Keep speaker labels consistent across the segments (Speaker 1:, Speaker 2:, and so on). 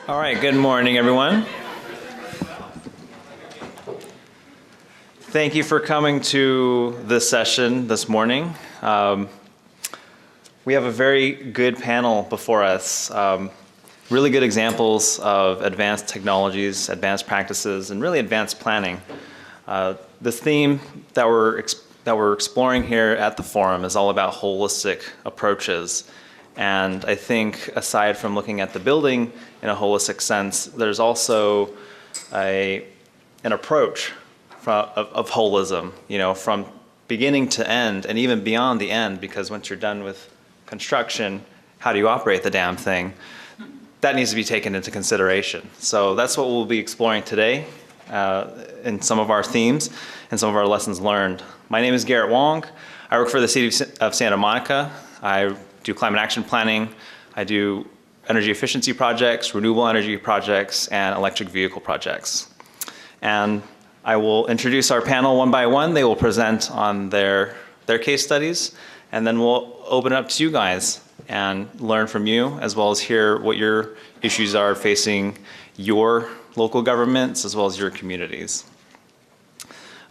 Speaker 1: All right, good morning, everyone. Thank you for coming to this session this morning. We have a very good panel before us. Really good examples of advanced technologies, advanced practices, and really advanced planning. The theme that we're exploring here at the forum is all about holistic approaches. And I think aside from looking at the building in a holistic sense, there's also an approach of holism, from beginning to end and even beyond the end, because once you're done with construction, how do you operate the damn thing? That needs to be taken into consideration. So that's what we'll be exploring today in some of our themes and some of our lessons learned. My name is Garrett Wong. I work for the City of Santa Monica. I do climate action planning. I do energy efficiency projects, renewable energy projects, and electric vehicle projects. And I will introduce our panel one by one. They will present on their case studies, and then we'll open it up to you guys and learn from you, as well as hear what your issues are facing your local governments, as well as your communities.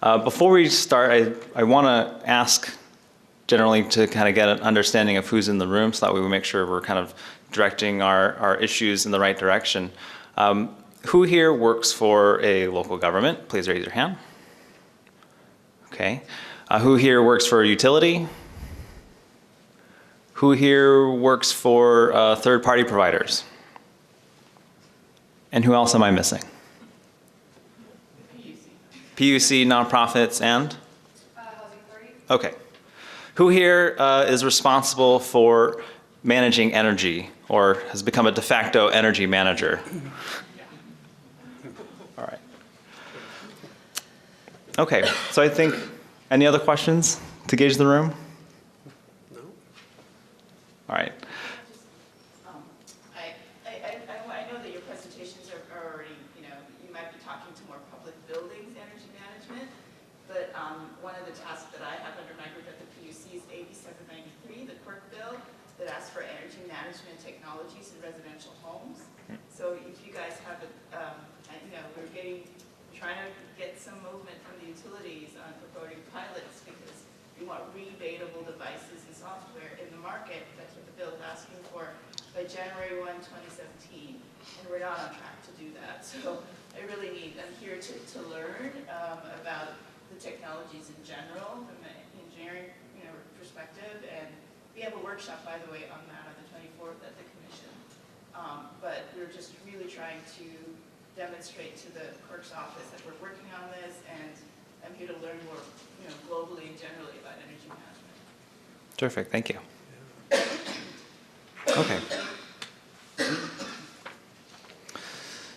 Speaker 1: Before we start, I want to ask generally to kind of get an understanding of who's in the room, so that we will make sure we're kind of directing our issues in the right direction. Who here works for a local government? Please raise your hand. Okay. Who here works for a utility? Who here works for third-party providers? And who else am I missing? PUC, nonprofits, and?
Speaker 2: Housing authority.
Speaker 1: Okay. Who here is responsible for managing energy or has become a de facto energy manager? All right. Okay, so I think, any other questions to gauge the room?
Speaker 3: No.
Speaker 1: All right.
Speaker 2: I know that your presentations are already, you might be talking to more public buildings energy management, but one of the tasks that I have under my group at the PUC is AB 793, the Quirk bill, that asks for energy management technologies in residential homes. So if you guys have, we're trying to get some movement from the utilities on promoting pilots, because we want rebatable devices and software in the market. That's what the bill is asking for by January 1, 2017. And we're not on track to do that. So I'm here to learn about the technologies in general from an engineering perspective. And we have a workshop, by the way, on that on the 24th at the commission. But we're just really trying to demonstrate to the clerk's office that we're working on this, and I'm here to learn more, globally and generally about energy management.
Speaker 1: Terrific, thank you. Okay.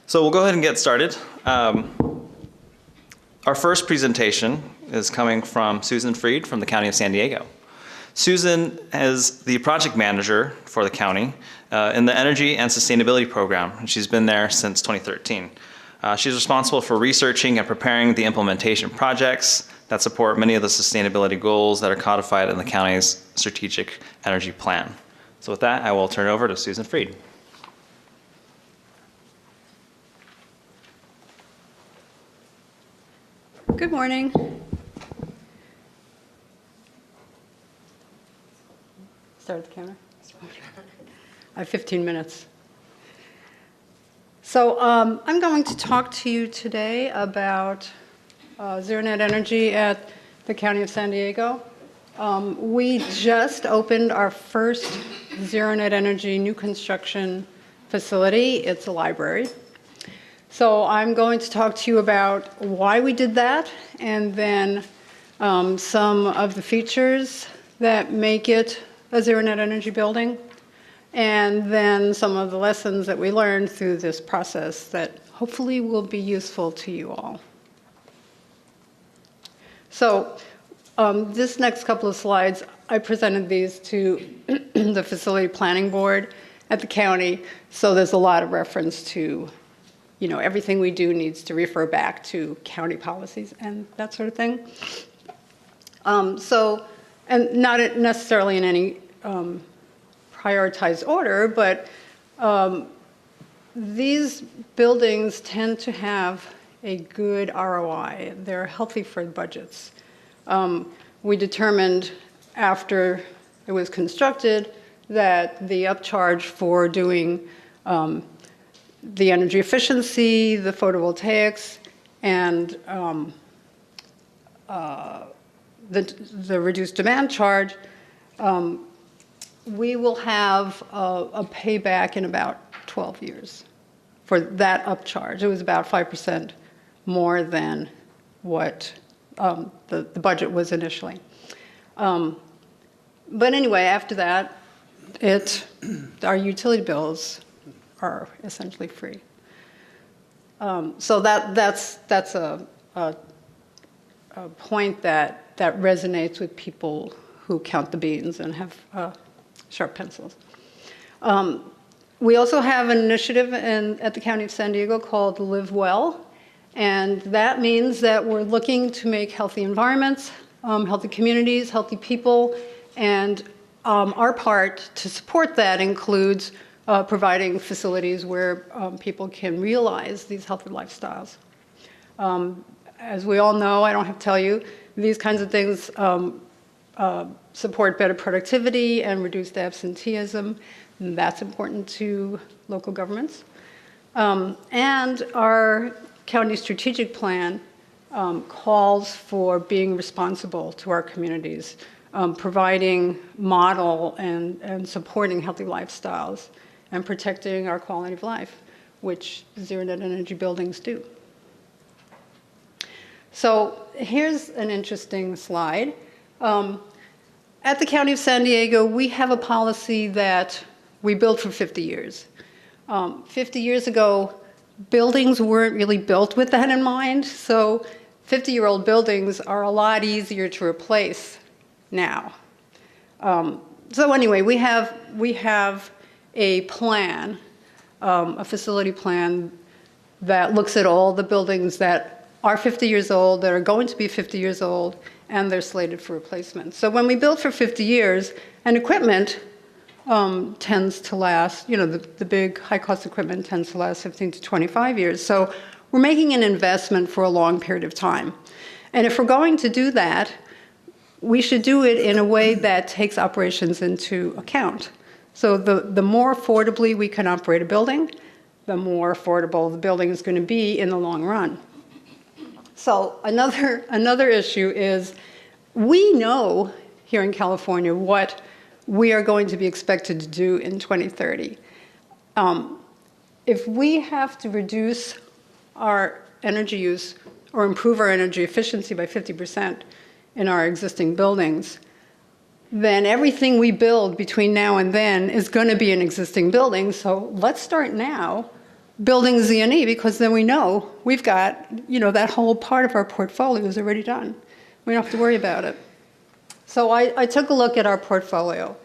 Speaker 1: So we'll go ahead and get started. Our first presentation is coming from Susan Freed from the County of San Diego. Susan is the project manager for the county in the Energy and Sustainability Program, and she's been there since 2013. She's responsible for researching and preparing the implementation projects that support many of the sustainability goals that are codified in the county's strategic energy plan. So with that, I will turn it over to Susan Freed.
Speaker 4: Good morning. Start the camera. I have 15 minutes. So I'm going to talk to you today about Zero Net Energy at the County of San Diego. We just opened our first Zero Net Energy new construction facility. It's a library. So I'm going to talk to you about why we did that, and then some of the features that make it a Zero Net Energy building, and then some of the lessons that we learned through this process that hopefully will be useful to you all. So this next couple of slides, I presented these to the Facility Planning Board at the county, so there's a lot of reference to, everything we do needs to refer back to county policies and that sort of thing. And not necessarily in any prioritized order, but these buildings tend to have a good ROI. They're healthy for budgets. We determined after it was constructed that the upcharge for doing the energy efficiency, the photovoltaics, and the reduced demand charge, we will have a payback in about 12 years for that upcharge. It was about 5% more than what the budget was initially. But anyway, after that, our utility bills are essentially free. So that's a point that resonates with people who count the beans and have sharp pencils. We also have an initiative at the County of San Diego called Live Well, and that means that we're looking to make healthy environments, healthy communities, healthy people, and our part to support that includes providing facilities where people can realize these healthy lifestyles. As we all know, I don't have to tell you, these kinds of things support better productivity and reduced absenteeism. And that's important to local governments. And our county strategic plan calls for being responsible to our communities, providing model and supporting healthy lifestyles and protecting our quality of life, which zero net energy buildings do. So here's an interesting slide. At the County of San Diego, we have a policy that we built for 50 years. 50 years ago, buildings weren't really built with that in mind, so 50-year-old buildings are a lot easier to replace now. So anyway, we have a plan, a facility plan that looks at all the buildings that are 50 years old, that are going to be 50 years old, and they're slated for replacement. So when we build for 50 years, and equipment tends to last, the big high-cost equipment tends to last 15 to 25 years. So we're making an investment for a long period of time. And if we're going to do that, we should do it in a way that takes operations into account. So the more affordably we can operate a building, the more affordable the building is going to be in the long run. So another issue is we know here in California what we are going to be expected to do in 2030. If we have to reduce our energy use or improve our energy efficiency by 50% in our existing buildings, then everything we build between now and then is going to be an existing building. So let's start now building Z&E, because then we know we've got, that whole part of our portfolio is already done. We don't have to worry about it. So I took a look at our portfolio,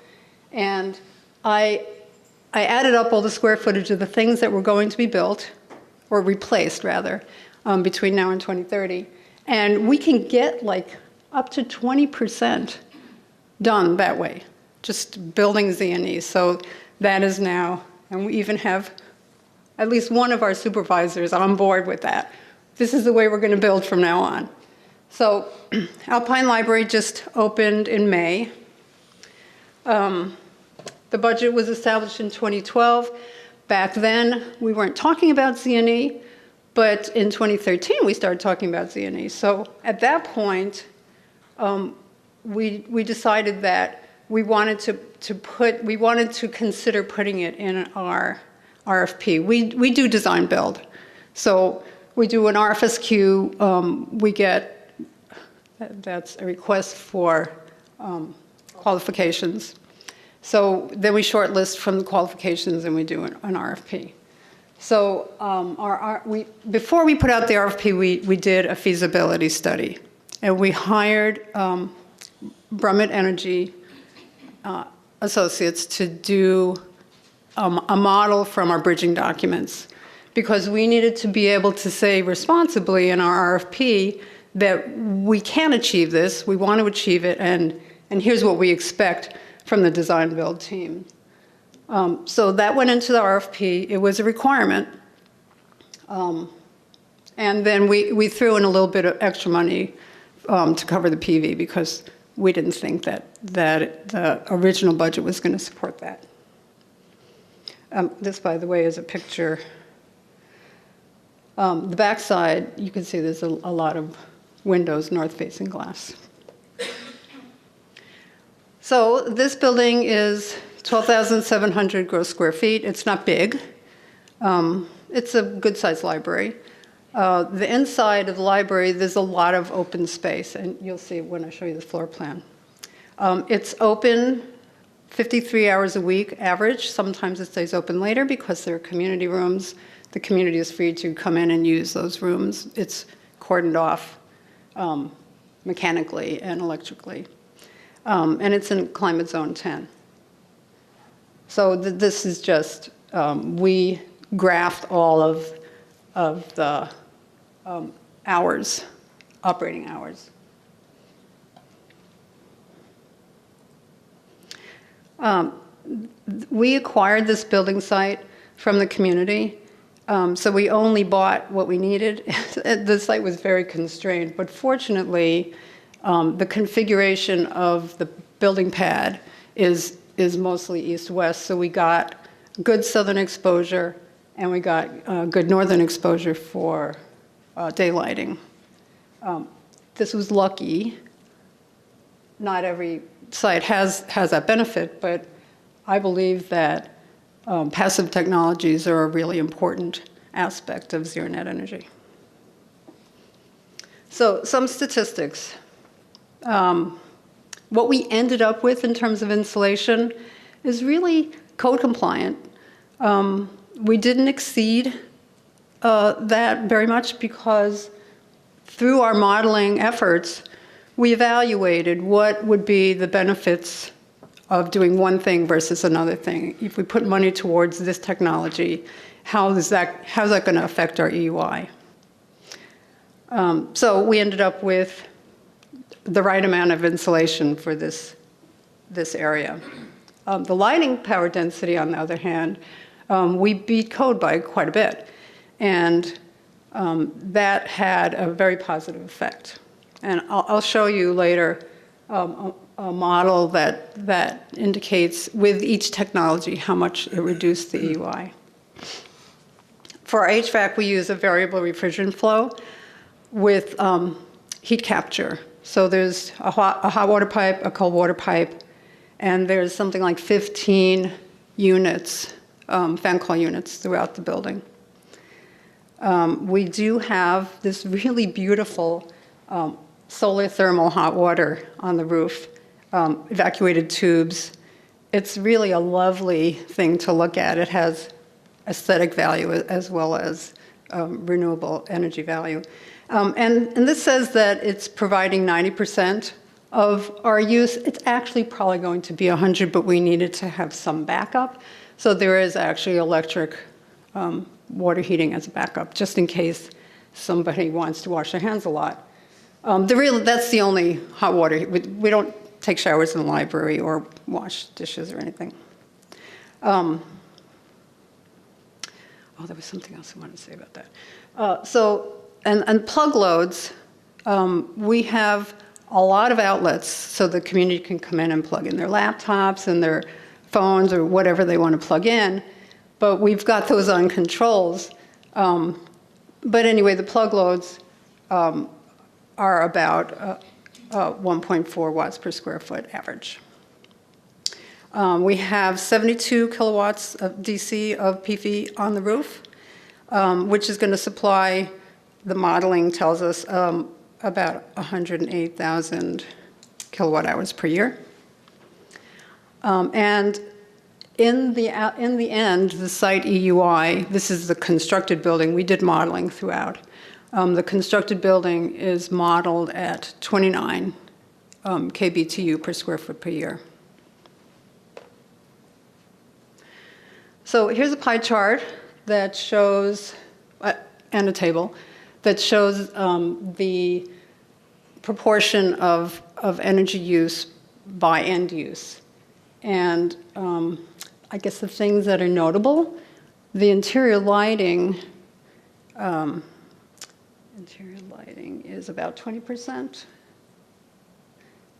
Speaker 4: and I added up all the square footage of the things that were going to be built, or replaced rather, between now and 2030. And we can get like up to 20% done that way, just building Z&E. So that is now, and we even have at least one of our supervisors on board with that. This is the way we're going to build from now on. So Alpine Library just opened in May. The budget was established in 2012. Back then, we weren't talking about Z&E, but in 2013, we started talking about Z&E. So at that point, we decided that we wanted to consider putting it in our RFP. We do design build. So we do an RFSQ, we get, that's a request for qualifications. So then we shortlist from the qualifications and we do an RFP. So before we put out the RFP, we did a feasibility study. And we hired Brummett Energy Associates to do a model from our bridging documents, because we needed to be able to say responsibly in our RFP that we can achieve this, we want to achieve it, and here's what we expect from the design build team. So that went into the RFP. It was a requirement. And then we threw in a little bit of extra money to cover the PV because we didn't think that the original budget was going to support that. This, by the way, is a picture. The backside, you can see there's a lot of windows, north-facing glass. So this building is 12,700 gross square feet. It's not big. It's a good-sized library. The inside of the library, there's a lot of open space, and you'll see when I show you the floor plan. It's open 53 hours a week average. Sometimes it stays open later because there are community rooms. The community is free to come in and use those rooms. It's cordoned off mechanically and electrically. And it's in climate zone 10. So this is just, we graphed all of the hours, operating hours. We acquired this building site from the community, so we only bought what we needed. The site was very constrained, but fortunately, the configuration of the building pad is mostly east-west, so we got good southern exposure, and we got good northern exposure for daylighting. This was lucky. Not every site has that benefit, but I believe that passive technologies are a really important aspect of zero net energy. So some statistics. What we ended up with in terms of insulation is really code compliant. We didn't exceed that very much because through our modeling efforts, we evaluated what would be the benefits of doing one thing versus another thing. If we put money towards this technology, how's that going to affect our EUI? So we ended up with the right amount of insulation for this area. The lighting power density, on the other hand, we beat code by quite a bit. And that had a very positive effect. And I'll show you later a model that indicates with each technology how much it reduced the EUI. For our HVAC, we use a variable refrigerant flow with heat capture. So there's a hot water pipe, a cold water pipe, and there's something like 15 units, fan coil units throughout the building. We do have this really beautiful solar thermal hot water on the roof, evacuated tubes. It's really a lovely thing to look at. It has aesthetic value as well as renewable energy value. And this says that it's providing 90% of our use. It's actually probably going to be 100, but we needed to have some backup. So there is actually electric water heating as a backup, just in case somebody wants to wash their hands a lot. That's the only hot water. We don't take showers in the library or wash dishes or anything. Oh, there was something else I wanted to say about that. And plug loads, we have a lot of outlets so the community can come in and plug in their laptops and their phones or whatever they want to plug in. But we've got those on controls. But anyway, the plug loads are about 1.4 watts per square foot average. We have 72 kilowatts of DC of PV on the roof, which is going to supply, the modeling tells us, about 108,000 kilowatt hours per year. And in the end, the site EUI, this is the constructed building. We did modeling throughout. The constructed building is modeled at 29 kBTU per square foot per year. So here's a pie chart that shows, and a table, that shows the proportion of energy use by end use. And I guess the things that are notable, the interior lighting is about 20%.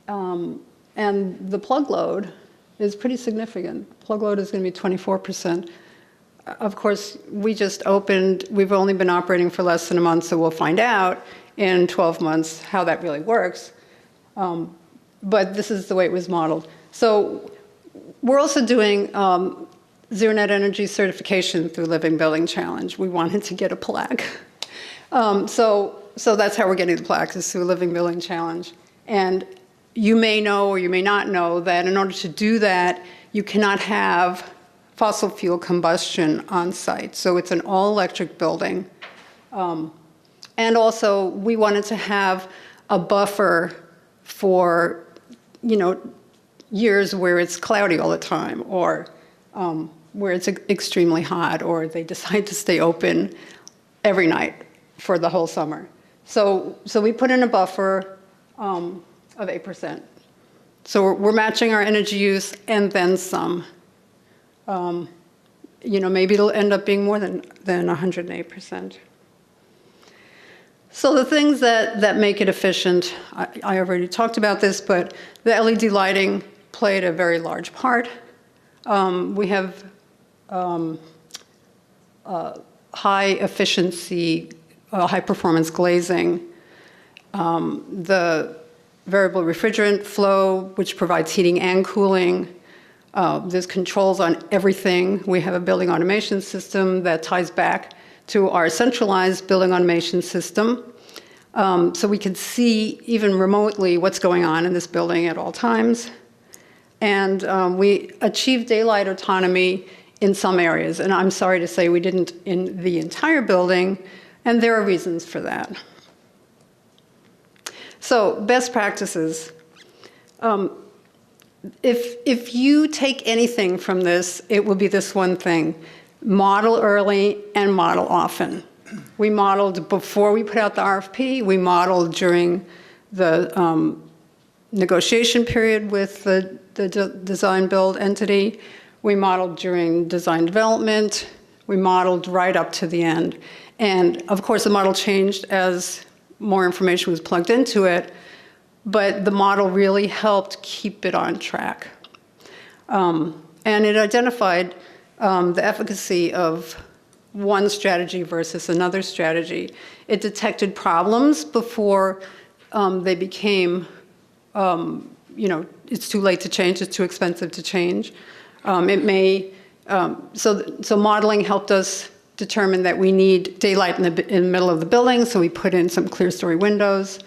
Speaker 4: And the plug load is pretty significant. Plug load is going to be 24%. Of course, we just opened, we've only been operating for less than a month, so we'll find out in 12 months how that really works. But this is the way it was modeled. So we're also doing Zero Net Energy certification through Living Building Challenge. We wanted to get a plaque. So that's how we're getting the plaque, is through Living Building Challenge. And you may know or you may not know that in order to do that, you cannot have fossil fuel combustion on site. So it's an all-electric building. And also, we wanted to have a buffer for, years where it's cloudy all the time, or where it's extremely hot, or they decide to stay open every night for the whole summer. So we put in a buffer of 8%. So we're matching our energy use and then some. Maybe it'll end up being more than 108%. So the things that make it efficient, I already talked about this, but the LED lighting played a very large part. We have high efficiency, high performance glazing. The variable refrigerant flow, which provides heating and cooling. There's controls on everything. We have a building automation system that ties back to our centralized building automation system. So we can see, even remotely, what's going on in this building at all times. And we achieved daylight autonomy in some areas. And I'm sorry to say we didn't in the entire building, and there are reasons for that. So best practices. If you take anything from this, it will be this one thing: model early and model often. We modeled before we put out the RFP. We modeled during the negotiation period with the design build entity. We modeled during design development. We modeled right up to the end. And of course, the model changed as more information was plugged into it, but the model really helped keep it on track. And it identified the efficacy of one strategy versus another strategy. It detected problems before they became, it's too late to change, it's too expensive to change. So modeling helped us determine that we need daylight in the middle of the building, so we put in some clear story windows.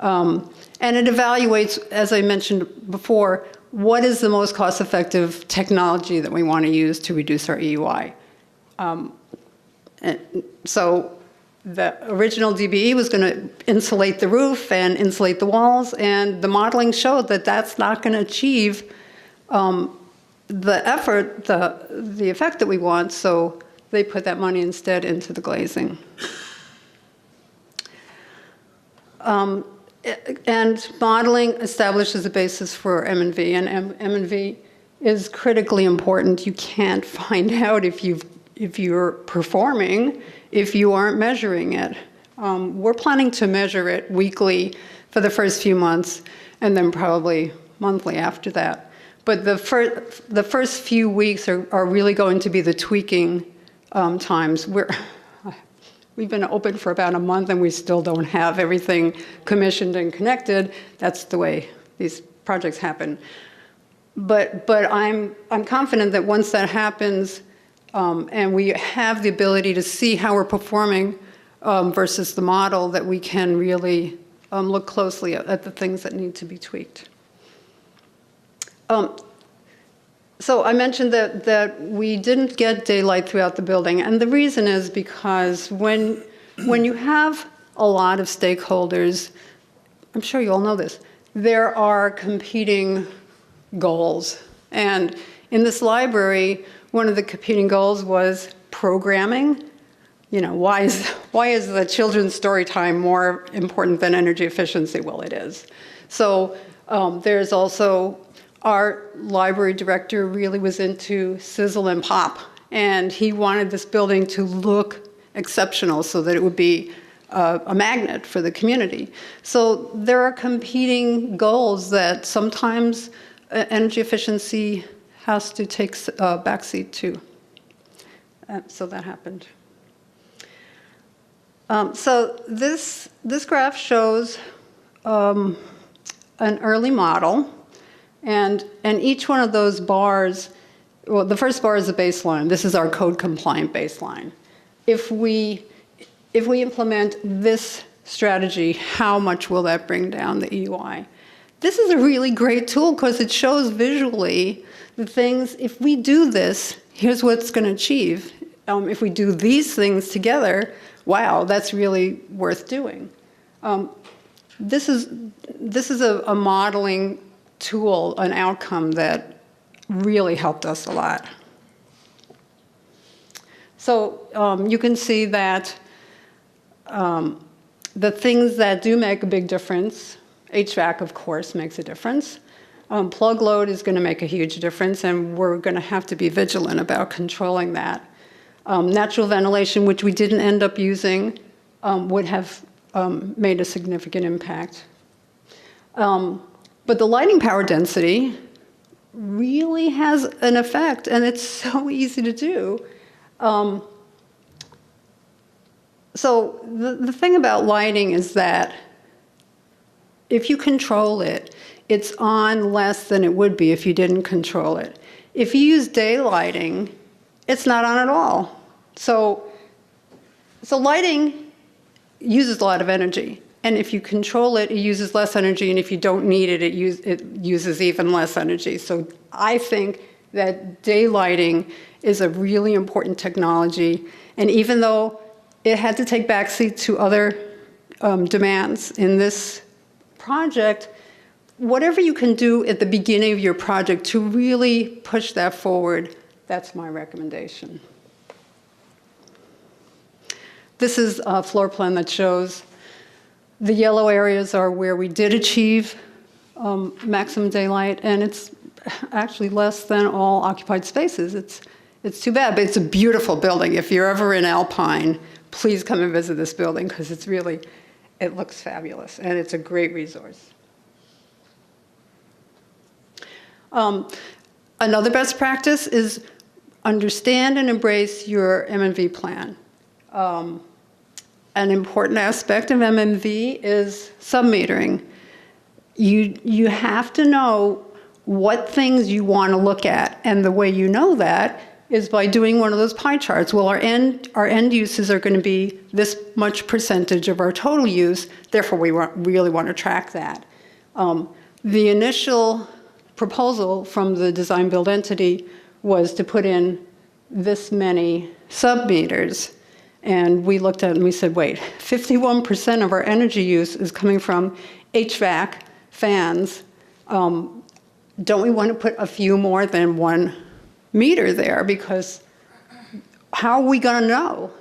Speaker 4: And it evaluates, as I mentioned before, what is the most cost-effective technology that we want to use to reduce our EUI. So the original DBE was going to insulate the roof and insulate the walls, and the modeling showed that that's not going to achieve the effect that we want, so they put that money instead into the glazing. And modeling establishes a basis for M&V, and M&V is critically important. You can't find out if you're performing if you aren't measuring it. We're planning to measure it weekly for the first few months, and then probably monthly after that. But the first few weeks are really going to be the tweaking times. We've been open for about a month, and we still don't have everything commissioned and connected. That's the way these projects happen. But I'm confident that once that happens, and we have the ability to see how we're performing versus the model, that we can really look closely at the things that need to be tweaked. So I mentioned that we didn't get daylight throughout the building, and the reason is because when you have a lot of stakeholders, I'm sure you all know this, there are competing goals. And in this library, one of the competing goals was programming. Why is the children's story time more important than energy efficiency? Well, it is. So there's also our library director really was into sizzle and pop, and he wanted this building to look exceptional so that it would be a magnet for the community. So there are competing goals that sometimes energy efficiency has to take a backseat to. So that happened. So this graph shows an early model, and each one of those bars, well, the first bar is the baseline. This is our code compliant baseline. If we implement this strategy, how much will that bring down the EUI? This is a really great tool because it shows visually the things. If we do this, here's what it's going to achieve. If we do these things together, wow, that's really worth doing. This is a modeling tool, an outcome that really helped us a lot. So you can see that the things that do make a big difference, HVAC, of course, makes a difference. Plug load is going to make a huge difference, and we're going to have to be vigilant about controlling that. Natural ventilation, which we didn't end up using, would have made a significant impact. But the lighting power density really has an effect, and it's so easy to do. So the thing about lighting is that if you control it, it's on less than it would be if you didn't control it. If you use day lighting, it's not on at all. So lighting uses a lot of energy. And if you control it, it uses less energy. And if you don't need it, it uses even less energy. So I think that day lighting is a really important technology. And even though it had to take backseat to other demands in this project, whatever you can do at the beginning of your project to really push that forward, that's my recommendation. This is a floor plan that shows the yellow areas are where we did achieve maximum daylight, and it's actually less than all occupied spaces. It's too bad, but it's a beautiful building. If you're ever in Alpine, please come and visit this building because it looks fabulous, and it's a great resource. Another best practice is understand and embrace your MMV plan. An important aspect of MMV is submetering. You have to know what things you want to look at, and the way you know that is by doing one of those pie charts. Well, our end uses are going to be this much percentage of our total use, therefore we really want to track that. The initial proposal from the design build entity was to put in this many sub-meters. And we looked at it and we said, wait, 51% of our energy use is coming from HVAC, fans. Don't we want to put a few more than 1 meter there? Because how are we going to know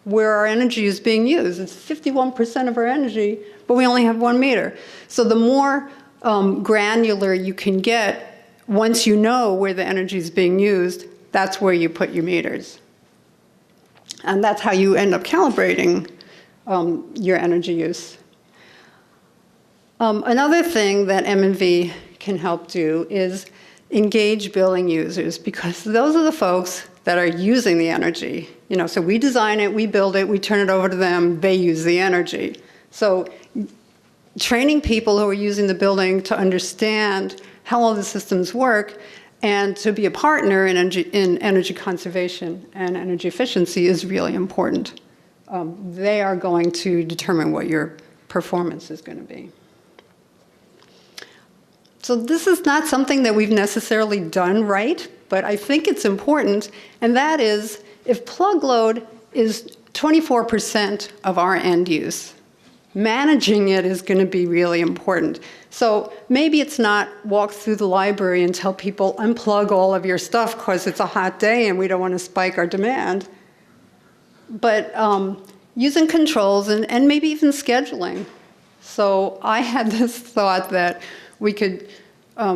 Speaker 4: where our energy is being used? It's 51% of our energy, but we only have 1 meter. So the more granular you can get, once you know where the energy is being used, that's where you put your meters. And that's how you end up calibrating your energy use. Another thing that MMV can help do is engage billing users, because those are the folks that are using the energy. So we design it, we build it, we turn it over to them, they use the energy. So training people who are using the building to understand how all the systems work and to be a partner in energy conservation and energy efficiency is really important. They are going to determine what your performance is going to be. So this is not something that we've necessarily done right, but I think it's important, and that is if plug load is 24% of our end use, managing it is going to be really important. So maybe it's not walk through the library and tell people unplug all of your stuff because it's a hot day and we don't want to spike our demand. But using controls and maybe even scheduling. So I had this thought that we could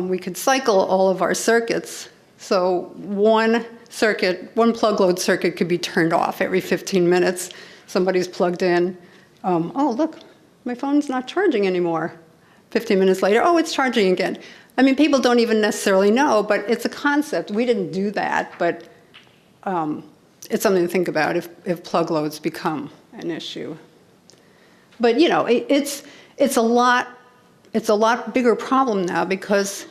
Speaker 4: we could cycle all of our circuits. So one plug load circuit could be turned off every 15 minutes. Somebody's plugged in. Oh, look, my phone's not charging anymore. 15 minutes later, oh, it's charging again. I mean, people don't even necessarily know, but it's a concept. We didn't do that, but it's something to think about if plug loads become an issue. But you know, it's a lot bigger problem now because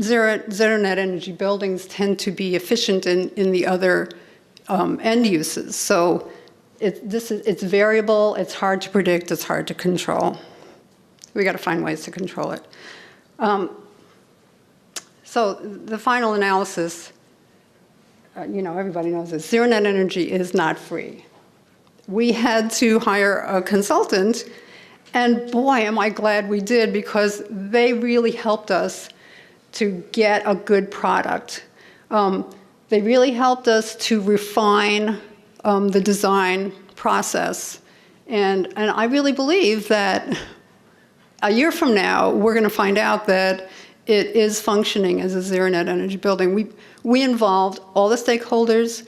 Speaker 4: zero net energy buildings tend to be efficient in the other end uses. So it's variable, it's hard to predict, it's hard to control. We got to find ways to control it. So the final analysis, you know, everybody knows this, zero net energy is not free. We had to hire a consultant, and boy, am I glad we did, because they really helped us to get a good product. They really helped us to refine the design process. And I really believe that a year from now, we're going to find out that it is functioning as a zero net energy building. We involved all the stakeholders.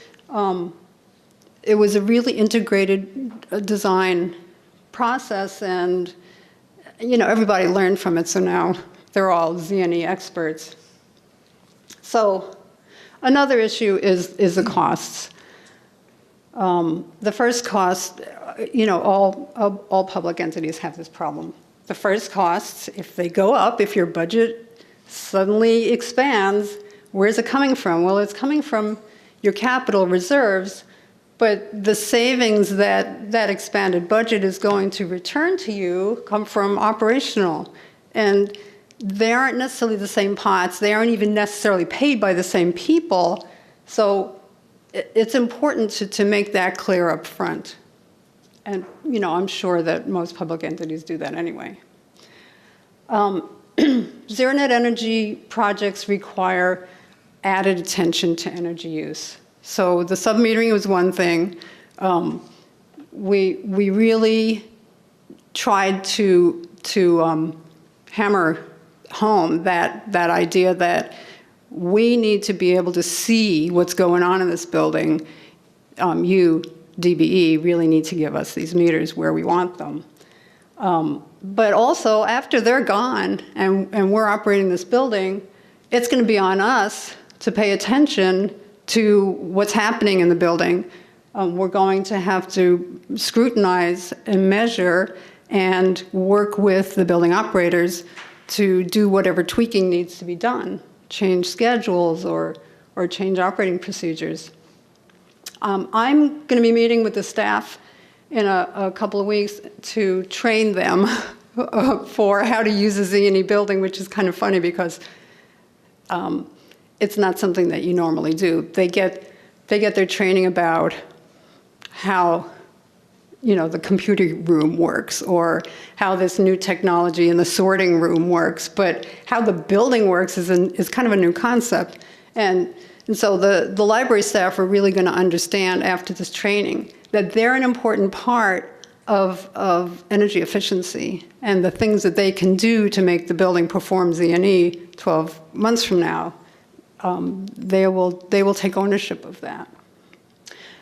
Speaker 4: It was a really integrated design process, and you know, everybody learned from it, so now they're all Z&E experts. So another issue is the costs. The first cost, you know, all public entities have this problem. The first costs, if they go up, if your budget suddenly expands, where's it coming from? Well, it's coming from your capital reserves, but the savings that expanded budget is going to return to you come from operational. And they aren't necessarily the same pots. They aren't even necessarily paid by the same people. So it's important to make that clear up front. And you know, I'm sure that most public entities do that anyway. Zero net energy projects require added attention to energy use. So the submetering was one thing. We really tried to hammer home that idea that we need to be able to see what's going on in this building. You, DBE, really need to give us these meters where we want them. But also, after they're gone and we're operating this building, it's going to be on us to pay attention to what's happening in the building. We're going to have to scrutinize and measure and work with the building operators to do whatever tweaking needs to be done, change schedules or change operating procedures. I'm going to be meeting with the staff in a couple of weeks to train them for how to use a Z&E building, which is kind of funny because it's not something that you normally do. They get their training about how, you know, the computer room works or how this new technology in the sorting room works, but how the building works is kind of a new concept. And so the library staff are really going to understand after this training that they're an important part of energy efficiency and the things that they can do to make the building perform Z&E 12 months from now. They will take ownership of that.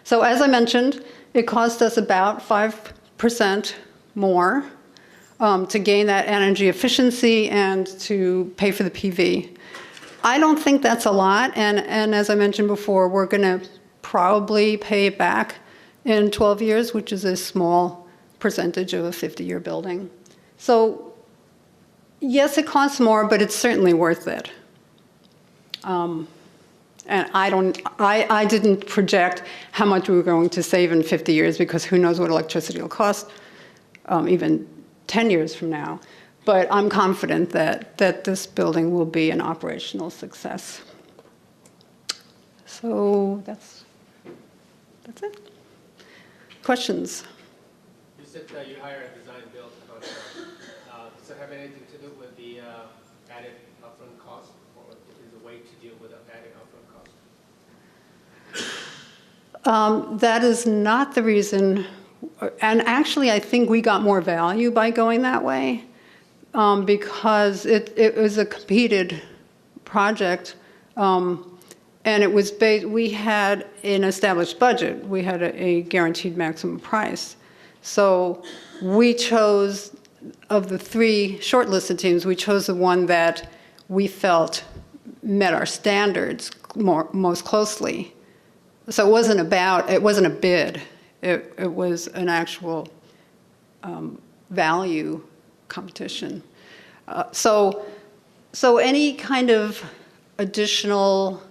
Speaker 4: So as I mentioned, it cost us about 5% more to gain that energy efficiency and to pay for the PV. I don't think that's a lot, and as I mentioned before, we're going to probably pay it back in 12 years, which is a small percentage of a 50-year building. So yes, it costs more, but it's certainly worth it. And I didn't project how much we were going to save in 50 years because who knows what electricity will cost even 10 years from now. But I'm confident that this building will be an operational success. So that's it. Questions?
Speaker 3: You said that you hire a design-build contractor. Does it have anything to do with the added upfront cost, or is there a way to deal with adding upfront cost?
Speaker 4: That is not the reason. And actually, I think we got more value by going that way. because it was a competed project, and it was based, we had an established budget. We had a guaranteed maximum price. So we chose, of the 3 shortlisted teams, we chose the one that we felt met our standards most closely. So it wasn't a bid. It was an actual value competition. So any kind of additional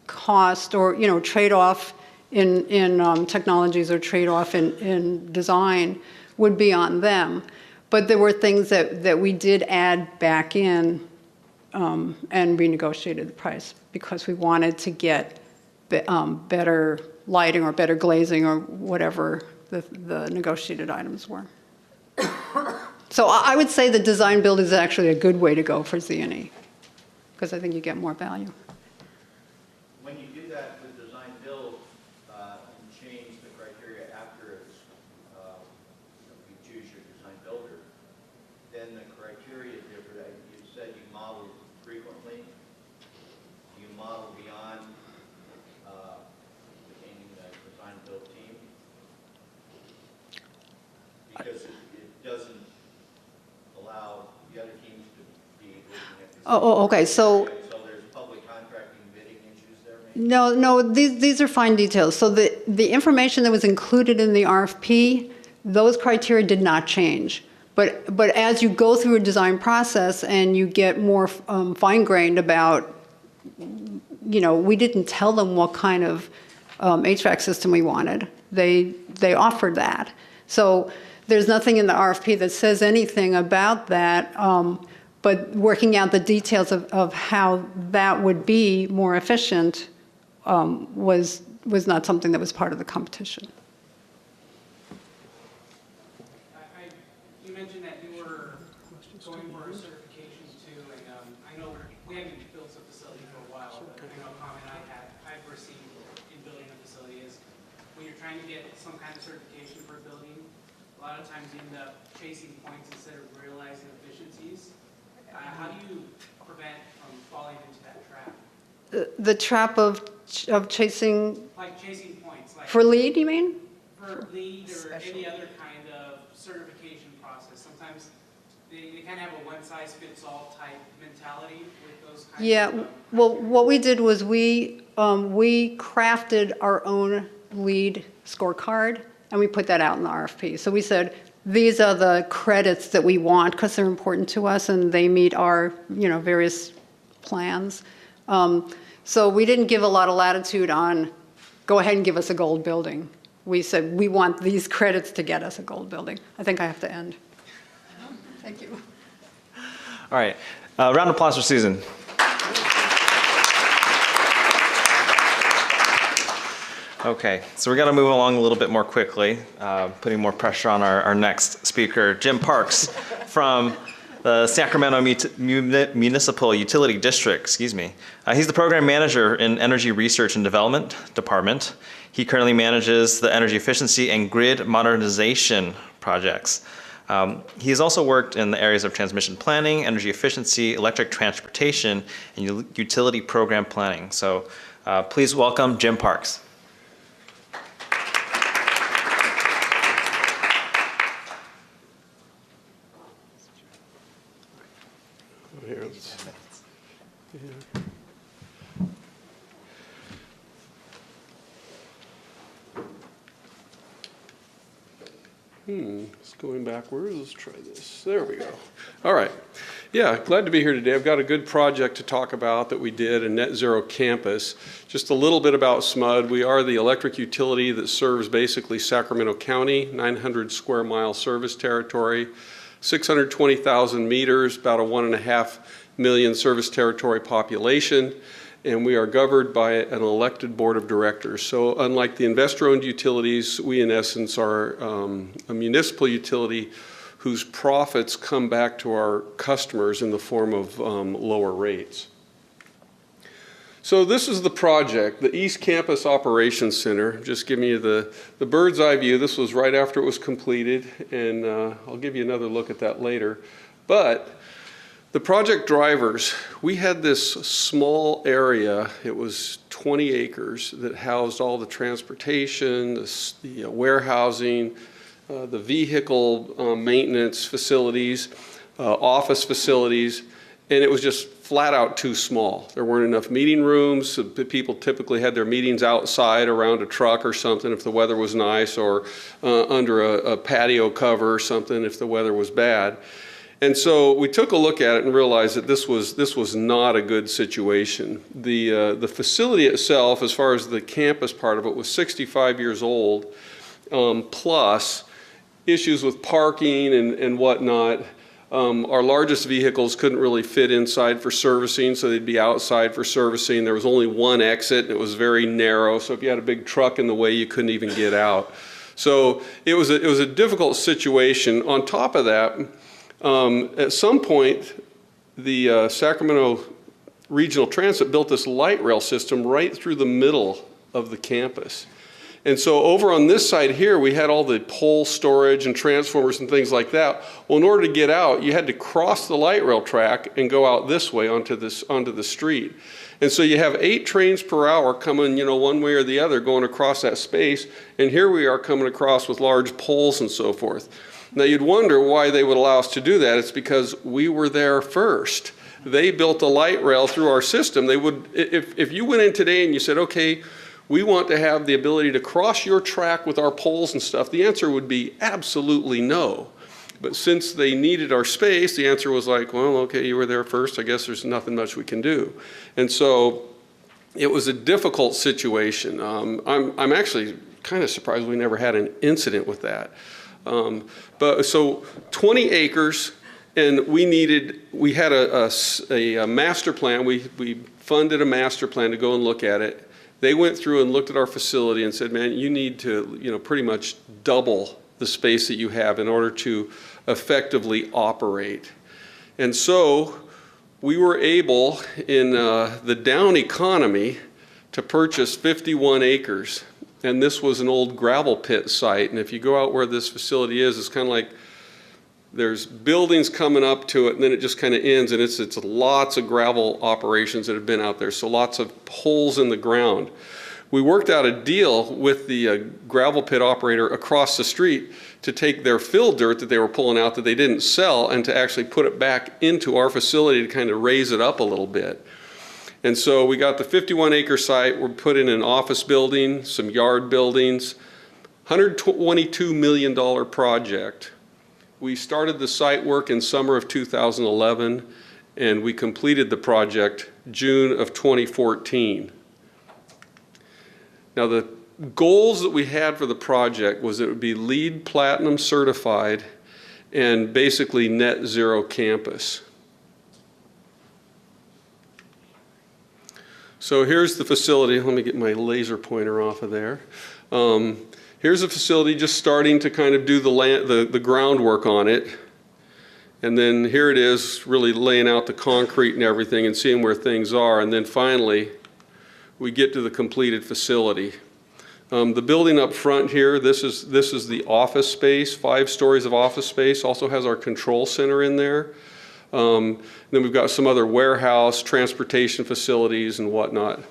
Speaker 4: cost or, trade-off in technologies or trade-off in design would be on them. But there were things that we did add back in and renegotiated the price because we wanted to get better lighting or better glazing or whatever the negotiated items were. So I would say the design build is actually a good way to go for Z&E because I think you get more value.
Speaker 5: When you do that with design build and change the criteria after it's, you choose your design builder, then the criteria is different. You said you model frequently. Do you model beyond retaining the design build team? Because it doesn't allow the other teams to be looking at this.
Speaker 4: Oh, okay. So
Speaker 5: So there's public contracting bidding issues there, maybe?
Speaker 4: no, these are fine details. So the information that was included in the RFP, those criteria did not change. But as you go through a design process and you get more fine-grained about, we didn't tell them what kind of HVAC system we wanted. They offered that. So there's nothing in the RFP that says anything about that, but working out the details of how that would be more efficient was not something that was part of the competition.
Speaker 6: You mentioned that you were going for certifications too, and I know we haven't built a facility for a while, but I know a comment I've received in building a facility is when you're trying to get some kind of certification for a building, a lot of times you end up chasing points instead of realizing efficiencies. How do you prevent from falling into that trap?
Speaker 4: The trap of chasing
Speaker 6: Like chasing points, like
Speaker 4: for lead, you mean?
Speaker 6: for LEED or any other kind of certification process. Sometimes they kind of have a one-size-fits-all type mentality with those kinds
Speaker 4: Yeah,
Speaker 6: of...
Speaker 4: well, what we did was we crafted our own lead scorecard, and we put that out in the RFP. So we said, these are the credits that we want because they're important to us and they meet our, various plans. So we didn't give a lot of latitude on, go ahead and give us a gold building. We said, we want these credits to get us a gold building. I think I have to end. Thank you.
Speaker 1: All right, round of applause for Susan. Okay, so we're going to move along a little bit more quickly, putting more pressure on our next speaker, Jim Parks from the Sacramento Municipal Utility District, He's the program manager in Energy Research and Development Department. He currently manages the energy efficiency and grid modernization projects. He has also worked in the areas of transmission planning, energy efficiency, electric transportation, and utility program planning. So please welcome Jim Parks.
Speaker 7: Here, let's- yeah. It's going backwards. Let's try this. There we go. All right. Yeah, glad to be here today. I've got a good project to talk about that we did in Net Zero Campus. Just a little bit about SMUD. We are the electric utility that serves basically Sacramento County, 900 square mile service territory, 620,000 meters, about a 1.5 million service territory population, and we are governed by an elected board of directors. So unlike the investor-owned utilities, we in essence are a municipal utility whose profits come back to our customers in the form of lower rates. So this is the project, the East Campus Operations Center. Just giving you the bird's eye view. This was right after it was completed, and I'll give you another look at that later. But the project drivers, we had this small area, it was 20 acres, that housed all the transportation, the warehousing, the vehicle maintenance facilities, office facilities, and it was just flat out too small. There weren't enough meeting rooms. So people typically had their meetings outside around a truck or something if the weather was nice, or under a patio cover or something if the weather was bad. And so we took a look at it and realized that this was not a good situation. The facility itself, as far as the campus part of it, was 65 years old, plus issues with parking and whatnot. Our largest vehicles couldn't really fit inside for servicing, so they'd be outside for servicing. There was only one exit, and it was very narrow, so if you had a big truck in the way, you couldn't even get out. So it was a difficult situation. On top of that, at some point, the Sacramento Regional Transit built this light rail system right through the middle of the campus. And so over on this side here, we had all the pole storage and transformers and things like that. Well, in order to get out, you had to cross the light rail track and go out this way onto the street. And so you have 8 trains per hour coming, one way or the other, going across that space. And here we are coming across with large poles and so forth. Now you'd wonder why they would allow us to do that. It's because we were there first. They built a light rail through our system. They would, if you went in today and you said, okay, we want to have the ability to cross your track with our poles and stuff, the answer would be absolutely no. But since they needed our space, the answer was like, well, okay, you were there first. I guess there's nothing much we can do. And so it was a difficult situation. I'm actually kind of surprised we never had an incident with that. But so 20 acres, and we had a master plan. We funded a master plan to go and look at it. They went through and looked at our facility and said, man, you need to, pretty much double the space that you have in order to effectively operate. And so we were able, in the down economy, to purchase 51 acres. And this was an old gravel pit site. And if you go out where this facility is, it's kind of like there's buildings coming up to it, and then it just kind of ends, and it's lots of gravel operations that have been out there, so lots of holes in the ground. We worked out a deal with the gravel pit operator across the street to take their fill dirt that they were pulling out that they didn't sell and to actually put it back into our facility to kind of raise it up a little bit. And so we got the 51-acre site. We're put in an office building, some yard buildings, $122 million project. We started the site work in summer of 2011, and we completed the project June of 2014. Now, the goals that we had for the project was that it would be LEED Platinum certified and basically net zero campus. So here's the facility. Let me get my laser pointer off of there. Here's a facility just starting to kind of do the groundwork on it. And then here it is really laying out the concrete and everything and seeing where things are. And then finally, we get to the completed facility. The building up front here, this is the office space, 5 stories of office space, also has our control center in there. Then we've got some other warehouse, transportation facilities and whatnot.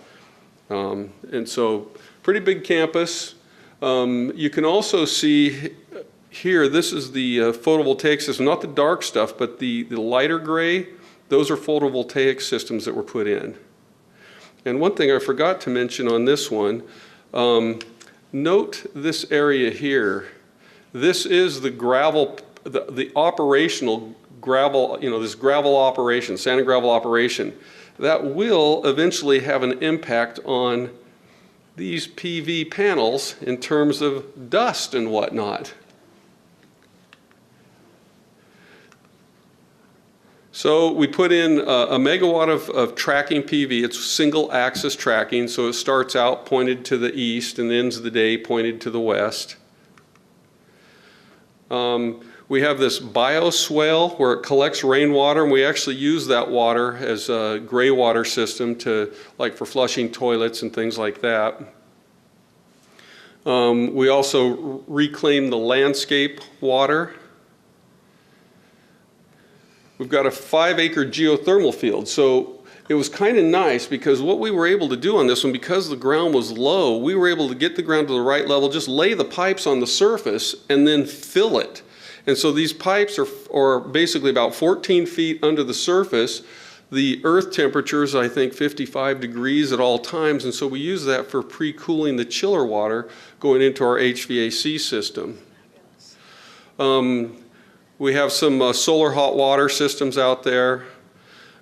Speaker 7: And so pretty big campus. You can also see here, this is the photovoltaic system, not the dark stuff, but the lighter gray, those are photovoltaic systems that were put in. And one thing I forgot to mention on this one, note this area here. This is the gravel, the operational gravel, this gravel operation, sand and gravel operation, that will eventually have an impact on these PV panels in terms of dust and whatnot. So we put in a megawatt of tracking PV. It's single axis tracking, so it starts out pointed to the east and ends the day pointed to the west. We have this bioswale where it collects rainwater, and we actually use that water as a gray water system like for flushing toilets and things like that. We also reclaim the landscape water. we've got a 5-acre geothermal field. So it was kind of nice because what we were able to do on this one, because the ground was low, we were able to get the ground to the right level, just lay the pipes on the surface and then fill it. And so these pipes are basically about 14 feet under the surface. The earth temperature is, I think, 55 degrees at all times, and so we use that for pre-cooling the chiller water going into our HVAC system. We have some solar hot water systems out there.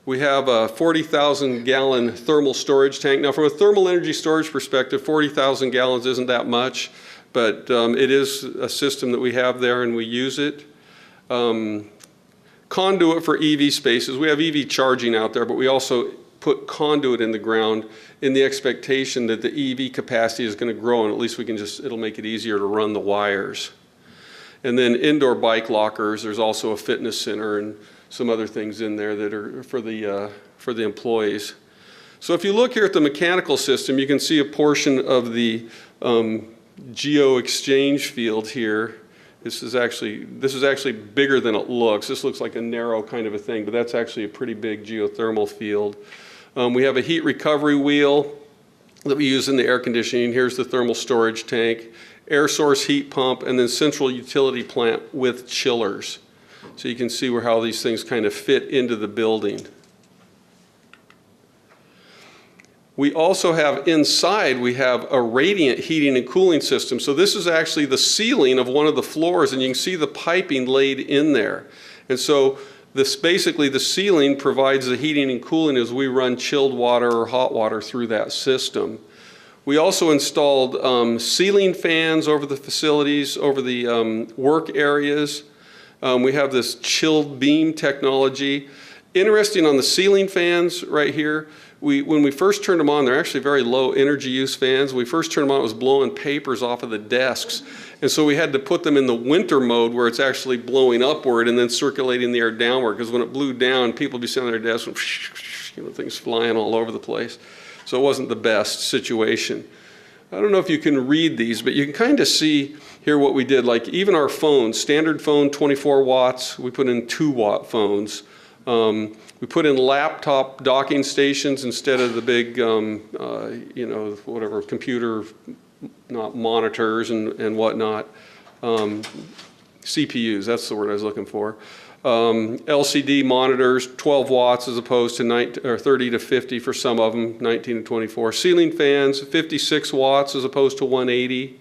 Speaker 7: We have a 40,000 gallon thermal storage tank. Now, from a thermal energy storage perspective, 40,000 gallons isn't that much, but it is a system that we have there and we use it. Conduit for EV spaces. We have EV charging out there, but we also put conduit in the ground in the expectation that the EV capacity is going to grow, and at least we can it'll make it easier to run the wires. And then indoor bike lockers. There's also a fitness center and some other things in there that are for the employees. So if you look here at the mechanical system, you can see a portion of the geo exchange field here. This is actually bigger than it looks. This looks like a narrow kind of a thing, but that's actually a pretty big geothermal field. We have a heat recovery wheel that we use in the air conditioning. Here's the thermal storage tank, air source heat pump, and then central utility plant with chillers. So you can see how these things kind of fit into the building. We also have inside, we have a radiant heating and cooling system. So this is actually the ceiling of one of the floors, and you can see the piping laid in there. And so this basically the ceiling provides the heating and cooling as we run chilled water or hot water through that system. We also installed ceiling fans over the facilities, over the work areas. We have this chilled beam technology. Interesting on the ceiling fans right here, when we first turned them on, they're actually very low energy use fans. When we first turned them on, it was blowing papers off of the desks. And so we had to put them in the winter mode where it's actually blowing upward and then circulating the air downward, because when it blew down, people would be sitting on their desks and things flying all over the place. So it wasn't the best situation. I don't know if you can read these, but you can kind of see here what we did. Like even our phones, standard phone 24 watts, we put in 2-watt phones. We put in laptop docking stations instead of the big, whatever, computer monitors and whatnot. CPUs, that's the word I was looking for. LCD monitors, 12 watts as opposed to 30 to 50 for some of them, 19 to 24. Ceiling fans, 56 watts as opposed to 180.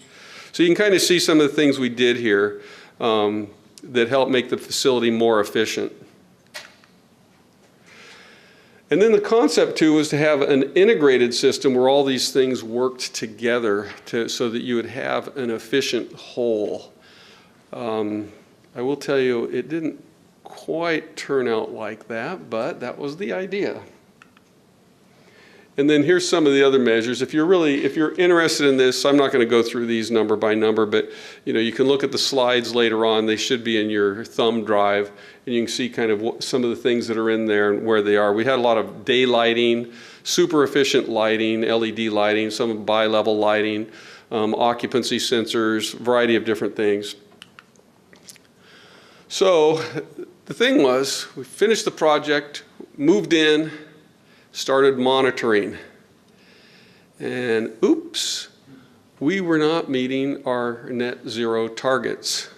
Speaker 7: So you can kind of see some of the things we did here that help make the facility more efficient. And then the concept too was to have an integrated system where all these things worked together so that you would have an efficient whole. I will tell you, it didn't quite turn out like that, but that was the idea. And then here's some of the other measures. If you're interested in this, I'm not going to go through these number by number, but you can look at the slides later on. They should be in your thumb drive, and you can see kind of some of the things that are in there and where they are. We had a lot of day lighting, super efficient lighting, LED lighting, some bi-level lighting, occupancy sensors, variety of different things. So the thing was, we finished the project, moved in, started monitoring, and oops, we were not meeting our net zero targets.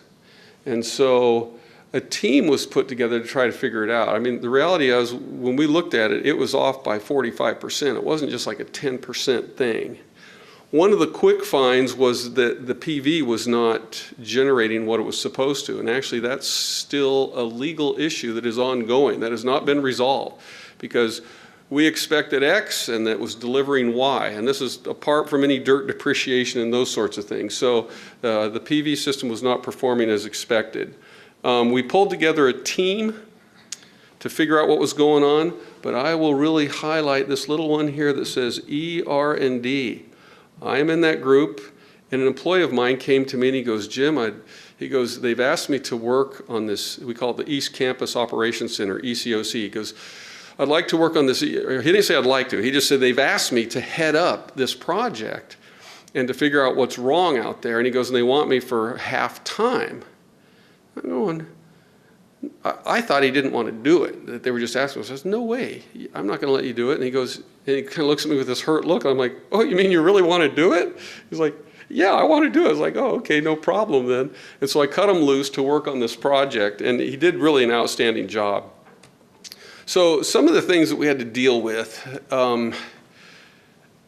Speaker 7: And so a team was put together to try to figure it out. I mean, the reality is, when we looked at it, it was off by 45%. It wasn't just like a 10% thing. One of the quick finds was that the PV was not generating what it was supposed to. And actually, that's still a legal issue that is ongoing, that has not been resolved, because we expected X and that was delivering Y. And this is apart from any dirt depreciation and those sorts of things. So the PV system was not performing as expected. We pulled together a team to figure out what was going on, but I will really highlight this little one here that says ER&D. I am in that group, and an employee of mine came to me and he goes, Jim, he goes, they've asked me to work on this, we call it the East Campus Operations Center, ECOC. He goes, I'd like to work on this. He didn't say I'd like to. He just said they've asked me to head up this project and to figure out what's wrong out there. And he goes, and they want me for half time. I'm going, I thought he didn't want to do it, that they were just asking us. I said, no way, I'm not going to let you do it. And he goes, and he kind of looks at me with this hurt look. I'm like, oh, you mean you really want to do it? He's like, yeah, I want to do it. I was like, oh, okay, no problem then. And so I cut him loose to work on this project, and he did really an outstanding job. So some of the things that we had to deal with,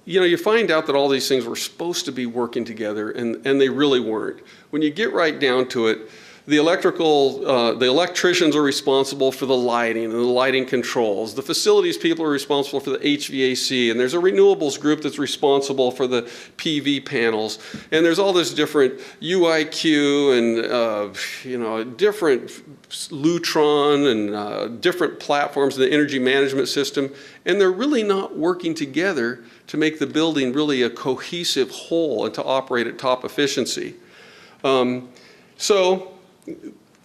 Speaker 7: you know, you find out that all these things were supposed to be working together, and they really weren't. When you get right down to it, the electricians are responsible for the lighting and the lighting controls. The facilities people are responsible for the HVAC, and there's a renewables group that's responsible for the PV panels. And there's all this different UIQ and, you know, different Lutron and different platforms in the energy management system. And they're really not working together to make the building really a cohesive whole and to operate at top efficiency. So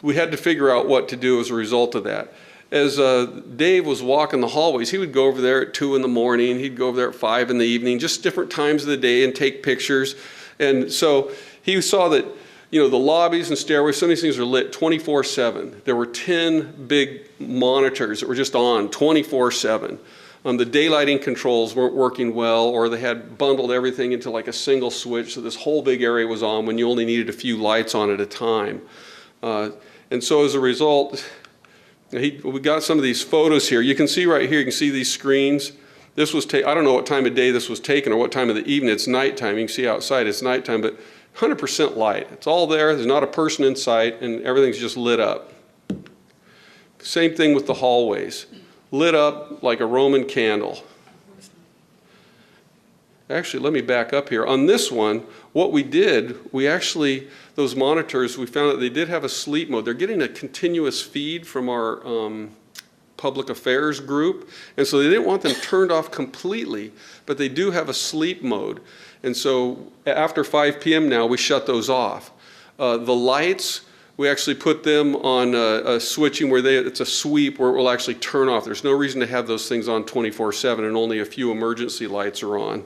Speaker 7: we had to figure out what to do as a result of that. As Dave was walking the hallways, he would go over there at 2 in the morning, he'd go over there at 5 in the evening, just different times of the day, and take pictures. And so he saw that, you know, the lobbies and stairways, some of these things are lit 24/7. There were 10 big monitors that were just on 24/7. The daylighting controls weren't working well, or they had bundled everything into like a single switch, so this whole big area was on when you only needed a few lights on at a time. And so as a result, we got some of these photos here. You can see right here, you can see these screens. This was I don't know what time of day this was taken or what time of the evening. It's nighttime. You can see outside it's nighttime, but 100% light. It's all there. There's not a person in sight, and everything's just lit up. Same thing with the hallways. Lit up like a Roman candle. Actually, let me back up here. On this one, what we did, we actually, those monitors, we found that they did have a sleep mode. They're getting a continuous feed from our public affairs group, and so they didn't want them turned off completely, but they do have a sleep mode. And so after 5 p.m. now, we shut those off. The lights, we actually put them on a switching where it's a sweep where it will actually turn off. There's no reason to have those things on 24/7, and only a few emergency lights are on.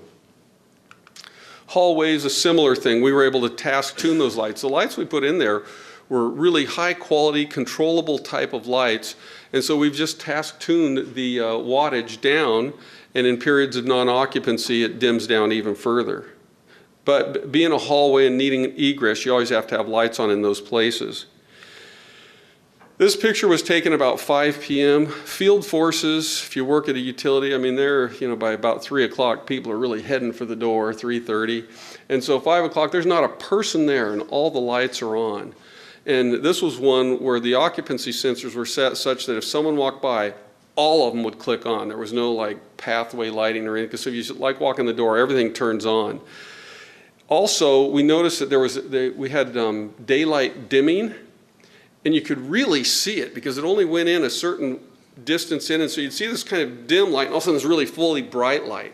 Speaker 7: Hallways, a similar thing. We were able to task tune those lights. The lights we put in there were really high quality, controllable type of lights. And so we've just task tuned the wattage down, and in periods of non-occupancy, it dims down even further. But being a hallway and needing egress, you always have to have lights on in those places. This picture was taken about 5 p.m. Field forces, if you work at a utility, I mean, they're, you know, by about 3 o'clock, people are really heading for the door, 3:30. And so 5 o'clock, there's not a person there, and all the lights are on. And this was one where the occupancy sensors were set such that if someone walked by, all of them would click on. There was no like pathway lighting or anything, because if you like walk in the door, everything turns on. Also, we noticed that we had daylight dimming, and you could really see it because it only went in a certain distance in, and so you'd see this kind of dim light, and all of a sudden this really fully bright light.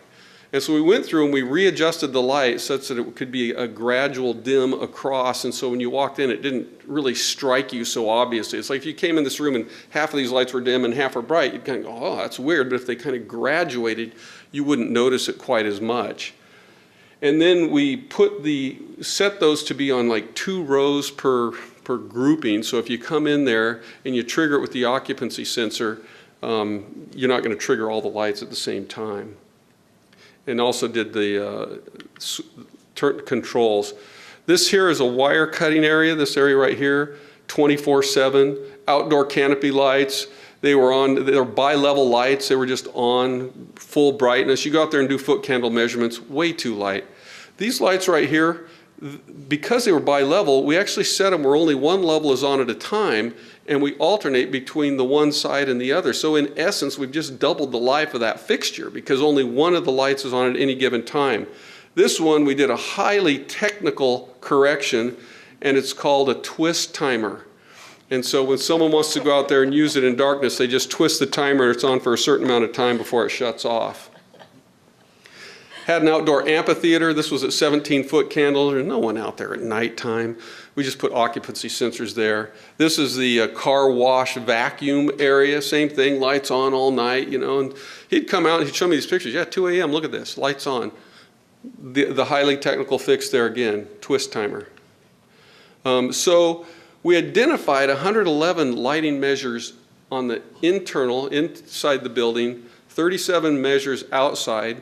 Speaker 7: And so we went through and we readjusted the light such that it could be a gradual dim across, and so when you walked in, it didn't really strike you so obviously. It's like if you came in this room and half of these lights were dim and half were bright, you'd kind of go, oh, that's weird, but if they kind of graduated, you wouldn't notice it quite as much. And then we set those to be on like 2 rows per grouping. So if you come in there and you trigger it with the occupancy sensor, you're not going to trigger all the lights at the same time. And also did the controls. This here is a wire cutting area, this area right here, 24/7, outdoor canopy lights. They were bi-level lights. They were just on full brightness. You go out there and do foot candle measurements, way too light. These lights right here, because they were bi-level, we actually set them where only one level is on at a time, and we alternate between the one side and the other. So in essence, we've just doubled the life of that fixture because only one of the lights is on at any given time. This one, we did a highly technical correction, and it's called a twist timer. And so when someone wants to go out there and use it in darkness, they just twist the timer and it's on for a certain amount of time before it shuts off. Had an outdoor amphitheater. This was at 17-foot candles. There's no one out there at nighttime. We just put occupancy sensors there. This is the car wash vacuum area. Same thing, lights on all night, you know. And he'd come out and he'd show me these pictures. Yeah, 2 a.m., look at this, lights on. The highly technical fix there again, twist timer. So We identified 111 lighting measures on the internal, inside the building, 37 measures outside.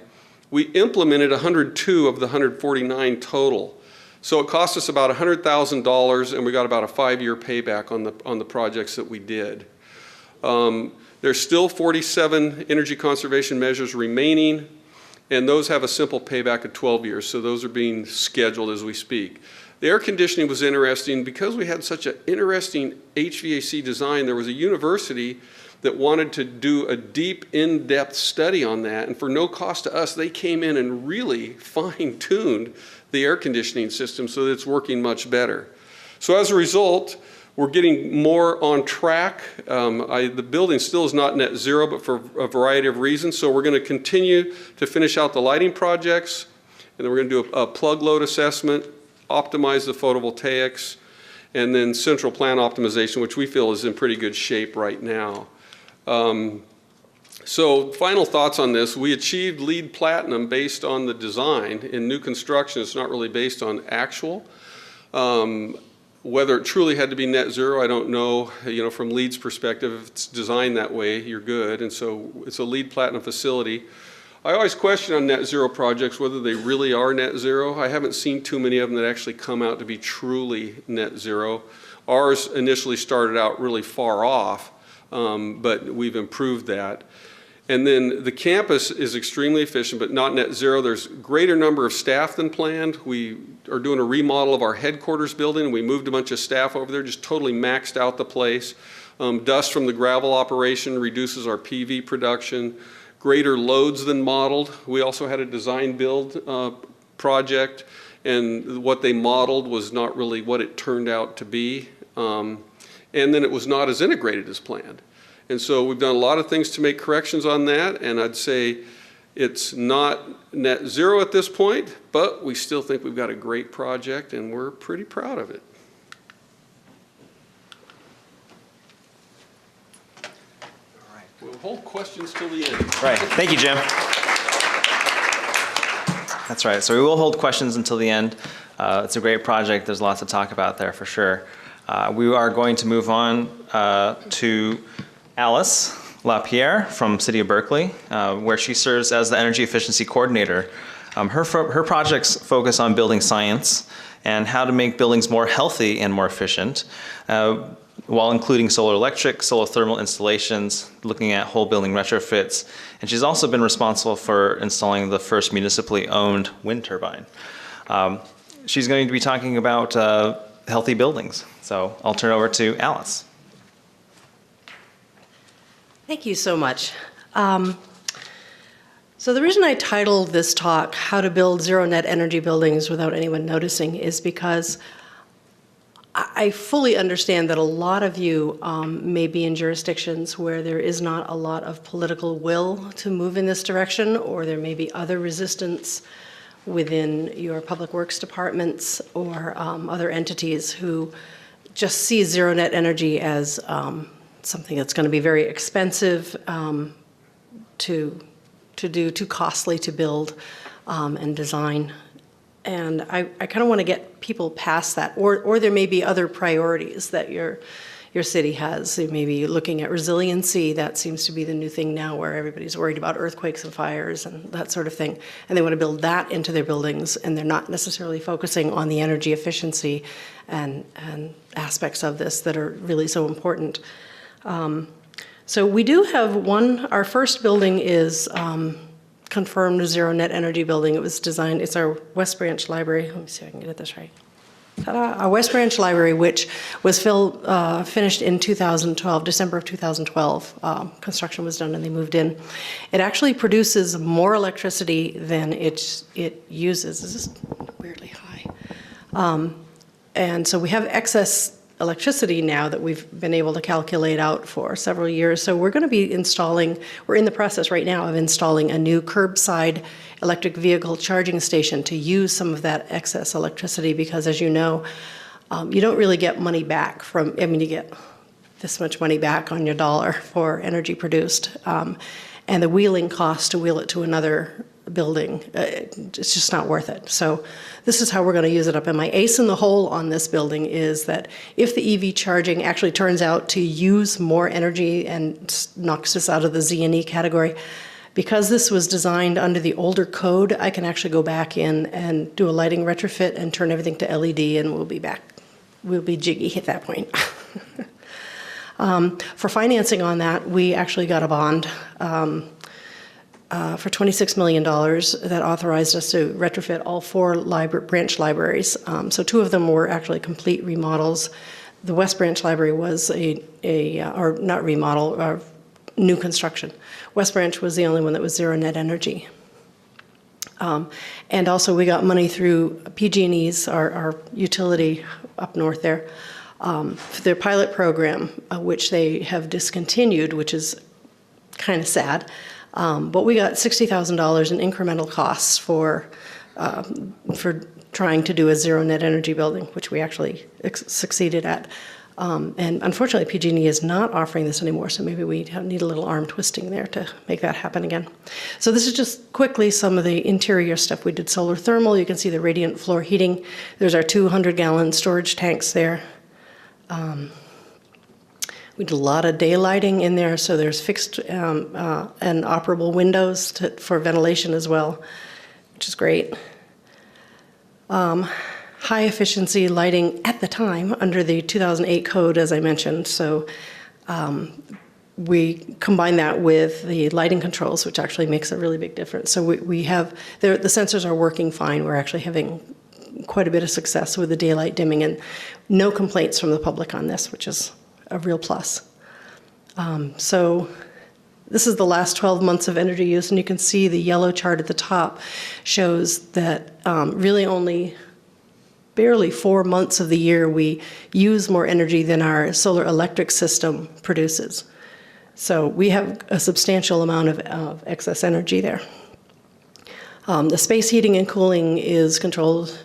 Speaker 7: We implemented 102 of the 149 total. So it cost us about $100,000, and we got about a 5-year payback on the projects that we did. There's still 47 energy conservation measures remaining, and those have a simple payback of 12 years, so those are being scheduled as we speak. The air conditioning was interesting because we had such an interesting HVAC design. There was a university that wanted to do a deep, in-depth study on that, and for no cost to us, they came in and really fine-tuned the air conditioning system so that it's working much better. So as a result, we're getting more on track. The building still is not net zero, but for a variety of reasons. So we're going to continue to finish out the lighting projects, and then we're going to do a plug load assessment, optimize the photovoltaics, and then central plant optimization, which we feel is in pretty good shape right now. So final thoughts on this. We achieved LEED Platinum based on the design. In new construction, it's not really based on actual. Whether it truly had to be net zero, I don't know. You know, from LEED's perspective, if it's designed that way, you're good. And so it's a LEED Platinum facility. I always question on net zero projects whether they really are net zero. I haven't seen too many of them that actually come out to be truly net zero. Ours initially started out really far off, but we've improved that. And then the campus is extremely efficient, but not net zero. There's a greater number of staff than planned. We are doing a remodel of our headquarters building. We moved a bunch of staff over there, just totally maxed out the place. Dust from the gravel operation reduces our PV production. Greater loads than modeled. We also had a design build project, and what they modeled was not really what it turned out to be. And then it was not as integrated as planned. And so we've done a lot of things to make corrections on that, and I'd say it's not net zero at this point, but we still think we've got a great project, and we're pretty proud of it. All right. We'll hold questions till the end.
Speaker 1: Right. Thank you, Jim. That's right. So we will hold questions until the end. It's a great project. There's lots to talk about there for sure. We are going to move on to Alice LaPierre from City of Berkeley, where she serves as the Energy Efficiency Coordinator. Her projects focus on building science and how to make buildings more healthy and more efficient, while including solar electric, solar thermal installations, looking at whole building retrofits. And she's also been responsible for installing the first municipally owned wind turbine. She's going to be talking about healthy buildings. So I'll turn it over to Alice.
Speaker 8: Thank you so much. So the reason I titled this talk, How to Build Zero Net Energy Buildings Without Anyone Noticing, is because I fully understand that a lot of you may be in jurisdictions where there is not a lot of political will to move in this direction, or there may be other resistance within your public works departments or other entities who just see zero net energy as something that's going to be very expensive to do, too costly to build and design. And I kind of want to get people past that. Or there may be other priorities that your city has. They may be looking at resiliency. That seems to be the new thing now, where everybody's worried about earthquakes and fires and that sort of thing. And they want to build that into their buildings, and they're not necessarily focusing on the energy efficiency and aspects of this that are really so important. So we do have our first building is confirmed zero net energy building. It was designed, it's our West Branch Library. Let me see if I can get this right. Ta-da! Our West Branch Library, which was finished in 2012, December of 2012. Construction was done and they moved in. It actually produces more electricity than it uses. This is weirdly high. And so we have excess electricity now that we've been able to calculate out for several years. So we're going to be we're in the process right now of installing a new curbside electric vehicle charging station to use some of that excess electricity, because as you know, you don't really get money back you get this much money back on your dollar for energy produced. And the wheeling cost to wheel it to another building. It's just not worth it. So this is how we're going to use it up. And my ace in the hole on this building is that if the EV charging actually turns out to use more energy and knocks us out of the Z&E category, because this was designed under the older code, I can actually go back in and do a lighting retrofit and turn everything to LED, and we'll be back. We'll be jiggy at that point. For financing on that, we actually got a bond for $26 million that authorized us to retrofit all 4 branch libraries. So 2 of them were actually complete remodels. The West Branch Library was or not remodel, new construction. West Branch was the only one that was zero net energy. And also we got money through PG&E's, our utility up north there, for their pilot program, which they have discontinued, which is kind of sad. But we got $60,000 in incremental costs for trying to do a zero net energy building, which we actually succeeded at. And unfortunately, PG&E is not offering this anymore, so maybe we need a little arm twisting there to make that happen again. So this is just quickly some of the interior stuff. We did solar thermal. You can see the radiant floor heating. There's our 200-gallon storage tanks there. We did a lot of daylighting in there, so there's fixed and operable windows for ventilation as well, which is great. High efficiency lighting at the time under the 2008 code, as I mentioned. So we combine that with the lighting controls, which actually makes a really big difference. So we have, the sensors are working fine. We're actually having quite a bit of success with the daylight dimming, and no complaints from the public on this, which is a real plus. So this is the last 12 months of energy use, and you can see the yellow chart at the top shows that really only barely 4 months of the year we use more energy than our solar electric system produces. So we have a substantial amount of excess energy there. The space heating and cooling is controlled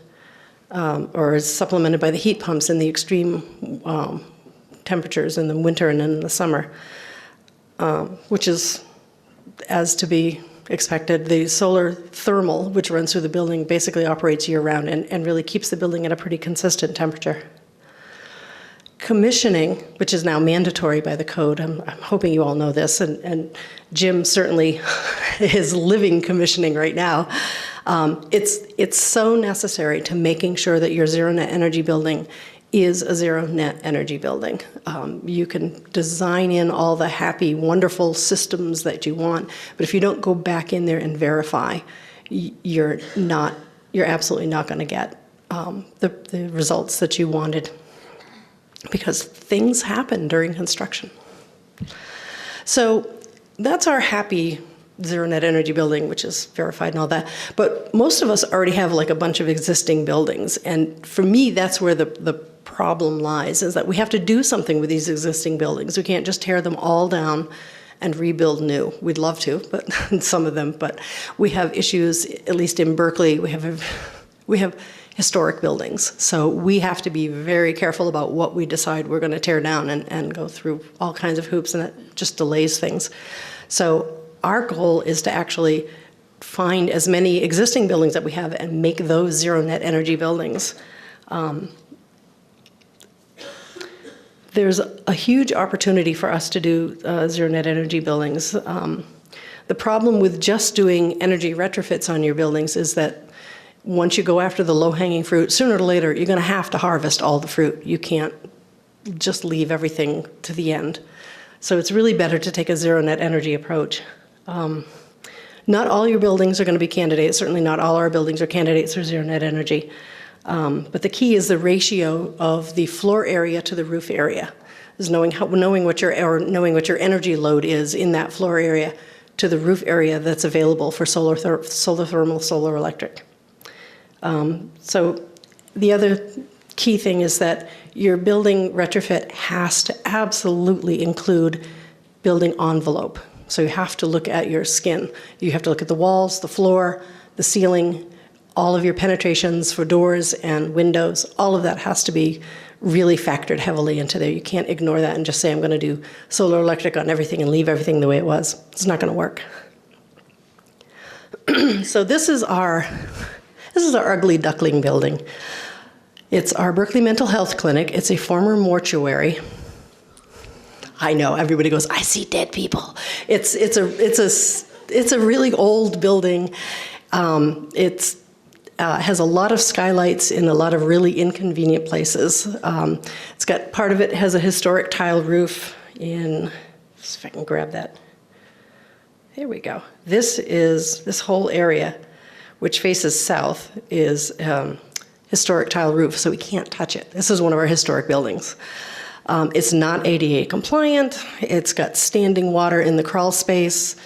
Speaker 8: or is supplemented by the heat pumps in the extreme temperatures in the winter and in the summer, which is as to be expected. The solar thermal, which runs through the building, basically operates year-round and really keeps the building at a pretty consistent temperature. Commissioning, which is now mandatory by the code, I'm hoping you all know this, and Jim certainly is living commissioning right now. It's so necessary to making sure that your zero net energy building is a zero net energy building. You can design in all the happy, wonderful systems that you want, but if you don't go back in there and verify, you're absolutely not going to get the results that you wanted, because things happen during construction. So that's our happy zero net energy building, which is verified and all that. But most of us already have like a bunch of existing buildings. And for me, that's where the problem lies, is that we have to do something with these existing buildings. We can't just tear them all down and rebuild new. We'd love to, but some of them, but we have issues, at least in Berkeley, we have historic buildings. So we have to be very careful about what we decide we're going to tear down and go through all kinds of hoops, and it just delays things. So our goal is to actually find as many existing buildings that we have and make those zero net energy buildings. There's a huge opportunity for us to do zero net energy buildings. The problem with just doing energy retrofits on your buildings is that once you go after the low-hanging fruit, sooner or later, you're going to have to harvest all the fruit. You can't just leave everything to the end. So it's really better to take a zero net energy approach. Not all your buildings are going to be candidates. Certainly not all our buildings are candidates for zero net energy. But the key is the ratio of the floor area to the roof area. Is knowing what your energy load is in that floor area to the roof area that's available for solar thermal, solar electric. So the other key thing is that your building retrofit has to absolutely include building envelope. So you have to look at your skin. You have to look at the walls, the floor, the ceiling, all of your penetrations for doors and windows. All of that has to be really factored heavily into there. You can't ignore that and just say, I'm going to do solar electric on everything and leave everything the way it was. It's not going to work. So this is our ugly duckling building. It's our Berkeley Mental Health Clinic. It's a former mortuary. I know, everybody goes, I see dead people. It's a really old building. It has a lot of skylights in a lot of really inconvenient places. It's got, part of it has a historic tile roof in, if I can grab that. There we go. This whole area, which faces south, is historic tile roof, so we can't touch it. This is one of our historic buildings. It's not ADA compliant. It's got standing water in the crawl space.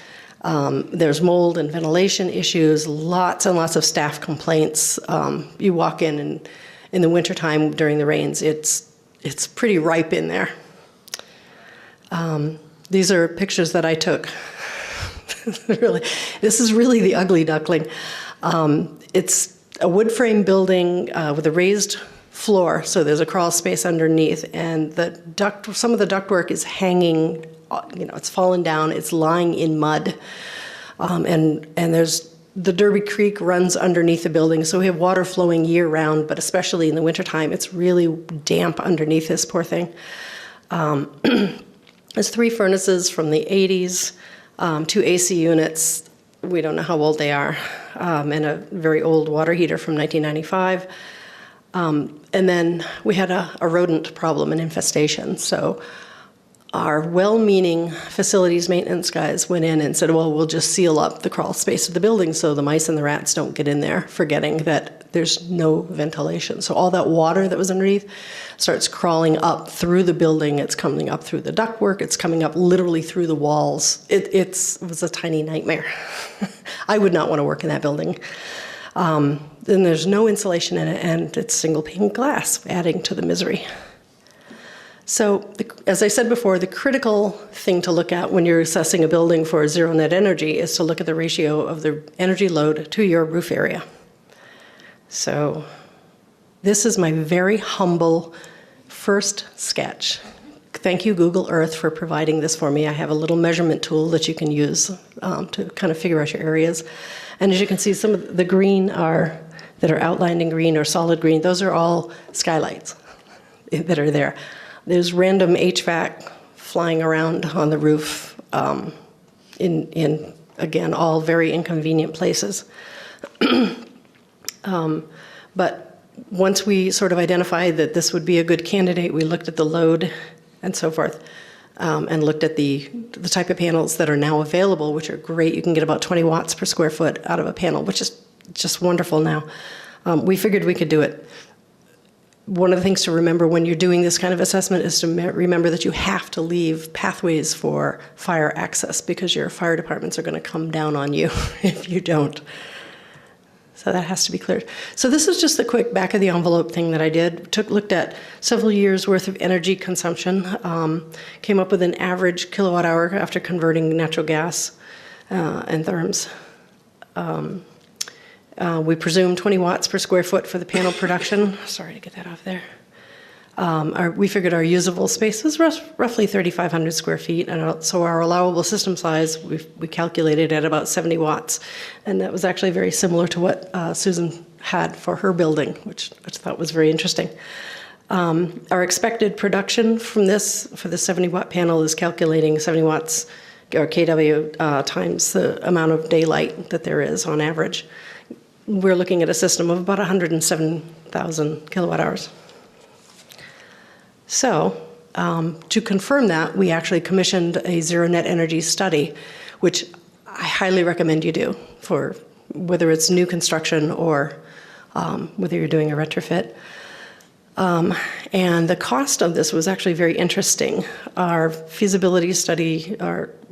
Speaker 8: There's mold and ventilation issues, lots and lots of staff complaints. You walk in and in the wintertime during the rains, it's pretty ripe in there. These are pictures that I took. Really, this is really the ugly duckling. It's a wood frame building with a raised floor, so there's a crawl space underneath, and some of the ductwork is hanging, it's fallen down, it's lying in mud, and there's the Derby Creek runs underneath the building, so we have water flowing year round, but especially in the wintertime, it's really damp underneath this poor thing. There's 3 furnaces from the 80s, 2 AC units, we don't know how old they are, and a very old water heater from 1995. And then we had a rodent problem, an infestation. So our well-meaning facilities maintenance guys went in and said, well, we'll just seal up the crawl space of the building so the mice and the rats don't get in there, forgetting that there's no ventilation. So all that water that was underneath starts crawling up through the building. It's coming up through the ductwork. It's coming up literally through the walls. It was a tiny nightmare. I would not want to work in that building. Then there's no insulation in it, and it's single pane glass, adding to the misery. So, as I said before, the critical thing to look at when you're assessing a building for zero net energy is to look at the ratio of the energy load to your roof area. So, this is my very humble first sketch. Thank you, Google Earth, for providing this for me. I have a little measurement tool that you can use to kind of figure out your areas. And as you can see, some of the green that are outlined in green or solid green, those are all skylights that are there. There's random HVAC flying around on the roof in again, all very inconvenient places. But once we sort of identified that this would be a good candidate, we looked at the load and so forth, and looked at the type of panels that are now available, which are great. You can get about 20 watts per square foot out of a panel, which is just wonderful now. We figured we could do it. One of the things to remember when you're doing this kind of assessment is to remember that you have to leave pathways for fire access, because your fire departments are going to come down on you if you don't. So that has to be cleared. So this is just the quick back of the envelope thing that I did. Looked at several years worth of energy consumption, came up with an average kilowatt hour after converting natural gas and therms. We presume 20 watts per square foot for the panel production. Sorry to get that off there. We figured our usable space was roughly 3,500 square feet, and so our allowable system size, we calculated at about 70 watts, and that was actually very similar to what Susan had for her building, which I thought was very interesting. Our expected production from this, for the 70-watt panel, is calculating 70 watts, or kW, times the amount of daylight that there is on average. We're looking at a system of about 107,000 kilowatt hours. So, to confirm that, we actually commissioned a zero net energy study, which I highly recommend you do for whether it's new construction or whether you're doing a retrofit. And the cost of this was actually very interesting. Our feasibility study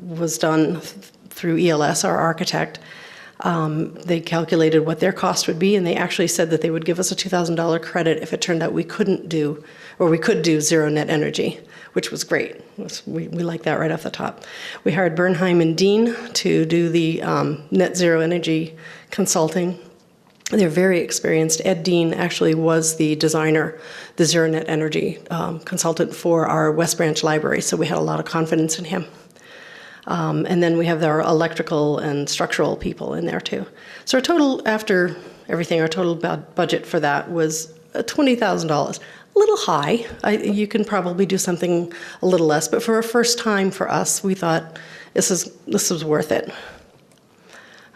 Speaker 8: was done through ELS, our architect. They calculated what their cost would be, and they actually said that they would give us a $2,000 credit if it turned out we couldn't do, or we could do zero net energy, which was great. We like that right off the top. We hired Bernheim and Dean to do the net zero energy consulting. They're very experienced. Ed Dean actually was the designer, the zero net energy consultant for our West Branch library, so we had a lot of confidence in him. And then we have our electrical and structural people in there too. So our total, after everything, our total budget for that was $20,000. A little high. You can probably do something a little less, but for a first time for us, we thought this was worth it.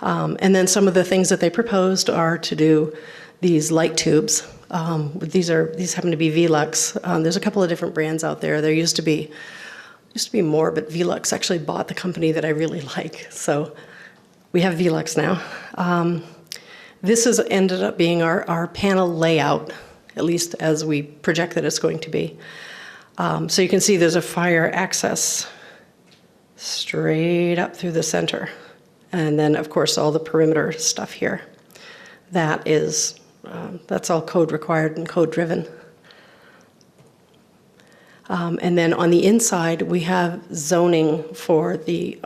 Speaker 8: And then some of the things that they proposed are to do these light tubes. These happen to be Velux. There's a couple of different brands out there. There used to be more, but Velux actually bought the company that I really like. So we have Velux now. This has ended up being our panel layout, at least as we project that it's going to be. So you can see there's a fire access straight up through the center. And then, of course, all the perimeter stuff here. That's all code required and code driven. And then on the inside, we have zoning for the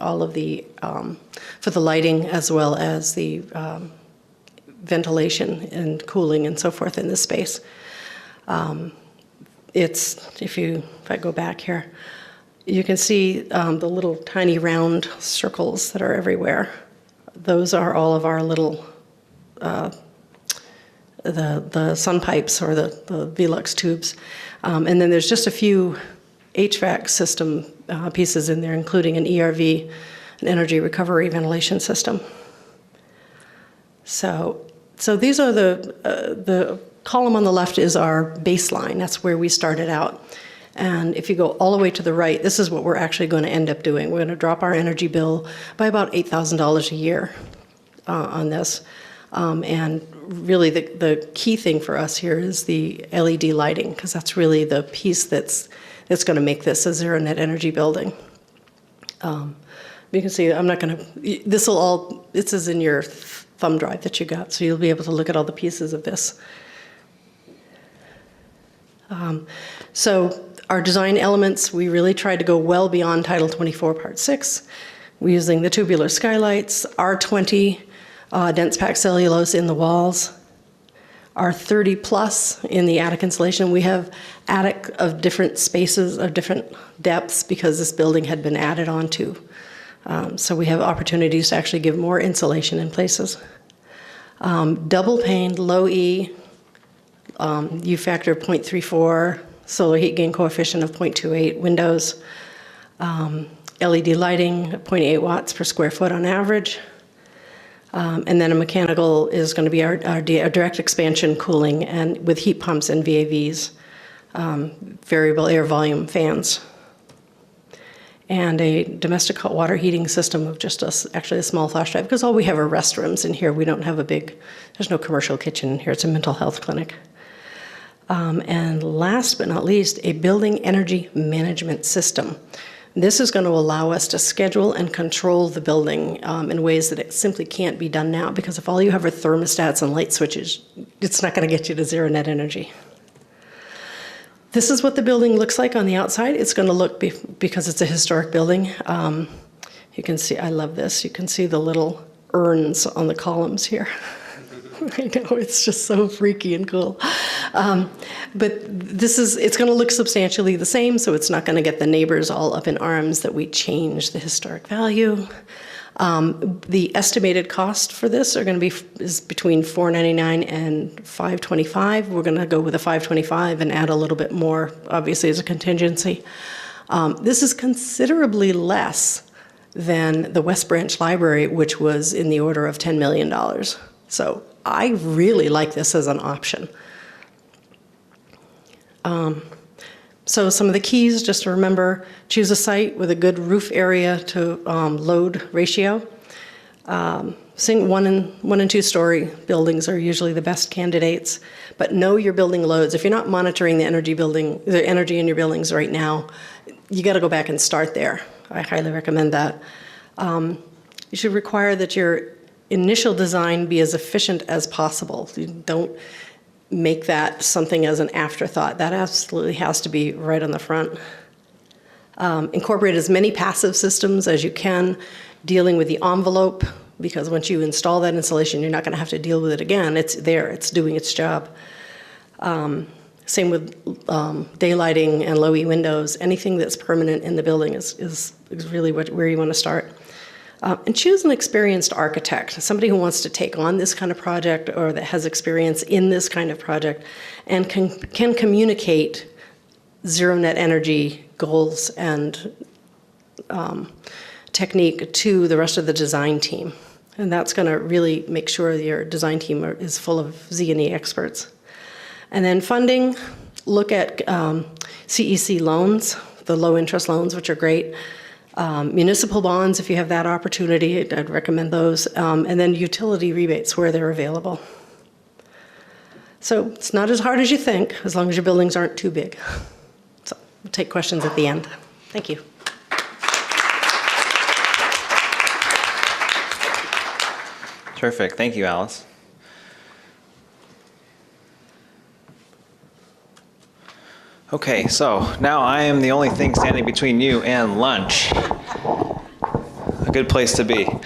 Speaker 8: lighting as well as the ventilation and cooling and so forth in this space. If I go back here, you can see the little tiny round circles that are everywhere. Those are all of our little the sun pipes or the Velux tubes. And then there's just a few HVAC system pieces in there, including an ERV, an energy recovery ventilation system. So these are the column on the left is our baseline. That's where we started out. And if you go all the way to the right, this is what we're actually going to end up doing. We're going to drop our energy bill by about $8,000 a year on this. And really the key thing for us here is the LED lighting, because that's really the piece that's going to make this a zero net energy building. You can see I'm not going to, this is in your thumb drive that you got, so you'll be able to look at all the pieces of this. So our design elements, we really tried to go well beyond Title 24, Part 6. We're using the tubular skylights, R20 dense packed cellulose in the walls, R30 plus in the attic insulation. We have attic of different spaces, of different depths, because this building had been added onto. So we have opportunities to actually give more insulation in places. Double paned, low E, U factor of 0.34, solar heat gain coefficient of 0.28, windows, LED lighting, 0.8 watts per square foot on average. And then a mechanical is going to be our direct expansion cooling, and with heat pumps and VAVs, variable air volume fans. And a domestic hot water heating system of just actually a small flash drive, because all we have are restrooms in here. We don't have there's no commercial kitchen in here. It's a mental health clinic. And last but not least, a building energy management system. This is going to allow us to schedule and control the building in ways that it simply can't be done now, because if all you have are thermostats and light switches, it's not going to get you to zero net energy. This is what the building looks like on the outside. It's going to look, because it's a historic building, you can see, I love this, you can see the little urns on the columns here. I know, it's just so freaky and cool. But it's going to look substantially the same, so it's not going to get the neighbors all up in arms that we changed the historic value. The estimated cost for this is between $499 and $525. We're going to go with a $525 and add a little bit more, obviously, as a contingency. This is considerably less than the West Branch Library, which was in the order of $10 million. So I really like this as an option. So some of the keys, just to remember, choose a site with a good roof area to load ratio. One and two story buildings are usually the best candidates, but know your building loads. If you're not monitoring the energy in your buildings right now, you got to go back and start there. I highly recommend that. You should require that your initial design be as efficient as possible. You don't make that something as an afterthought. That absolutely has to be right on the front. Incorporate as many passive systems as you can, dealing with the envelope, because once you install that insulation, you're not going to have to deal with it again. It's there, it's doing its job. Same with daylighting and low E windows. Anything that's permanent in the building is really where you want to start. And choose an experienced architect, somebody who wants to take on this kind of project or that has experience in this kind of project and can communicate zero net energy goals and technique to the rest of the design team. And that's going to really make sure your design team is full of Z&E experts. And then funding, look at CEC loans, the low interest loans, which are great. Municipal bonds, if you have that opportunity, I'd recommend those. And then utility rebates where they're available. So it's not as hard as you think, as long as your buildings aren't too big. So we'll take questions at the end. Thank you.
Speaker 1: Terrific. Thank you, Alice. Okay, so now I am the only thing standing between you and lunch. A good place to be. I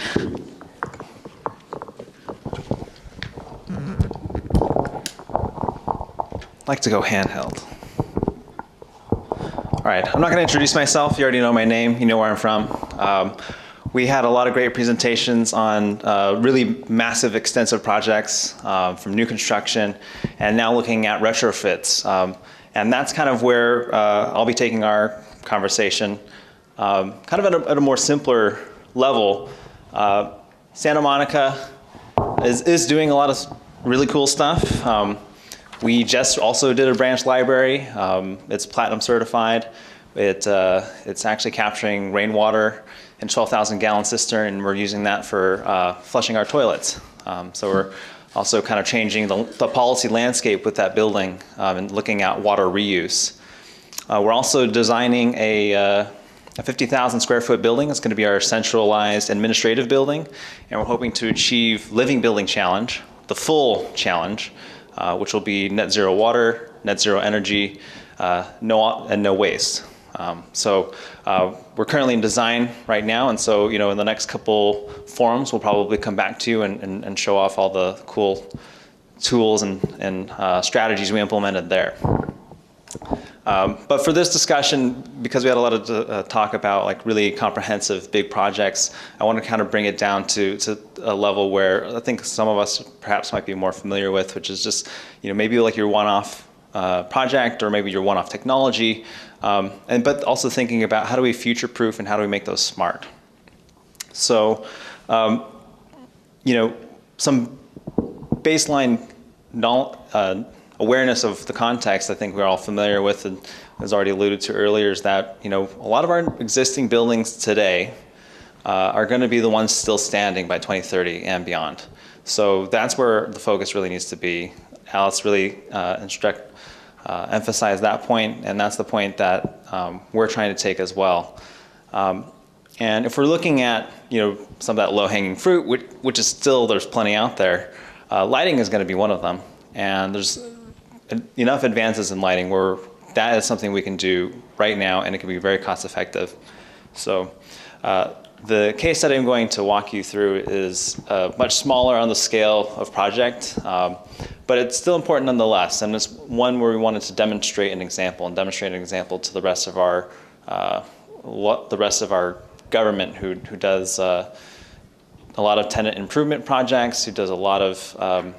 Speaker 1: like to go handheld. All right, I'm not going to introduce myself. You already know my name. You know where I'm from. We had a lot of great presentations on really massive, extensive projects from new construction, and now looking at retrofits. And that's kind of where I'll be taking our conversation, kind of at a more simpler level. Santa Monica is doing a lot of really cool stuff. We just also did a branch library. It's platinum certified. It's actually capturing rainwater in 12,000 gallon cistern, and we're using that for flushing our toilets. So we're also kind of changing the policy landscape with that building and looking at water reuse. We're also designing a 50,000 square foot building. It's going to be our centralized administrative building, and we're hoping to achieve Living Building Challenge, the full challenge, which will be net zero water, net zero energy, no waste. So we're currently in design right now, and so in the next couple forums, we'll probably come back to you and show off all the cool tools and strategies we implemented there. But for this discussion, because we had a lot of talk about like really comprehensive big projects, I want to kind of bring it down to a level where I think some of us perhaps might be more familiar with, which is just maybe like your one-off project or maybe your one-off technology. But also thinking about how do we future-proof and how do we make those smart. So, some baseline awareness of the context I think we're all familiar with, and as already alluded to earlier, is that a lot of our existing buildings today are going to be the ones still standing by 2030 and beyond. So that's where the focus really needs to be. Alice really emphasize that point, and that's the point that we're trying to take as well. And if we're looking at some of that low-hanging fruit, which is still, there's plenty out there, lighting is going to be one of them. And there's enough advances in lighting where that is something we can do right now, and it can be very cost-effective. So the case study I'm going to walk you through is much smaller on the scale of project, but it's still important nonetheless, and it's one where we wanted to demonstrate an example to the rest of our government who does a lot of tenant improvement projects, who does a lot of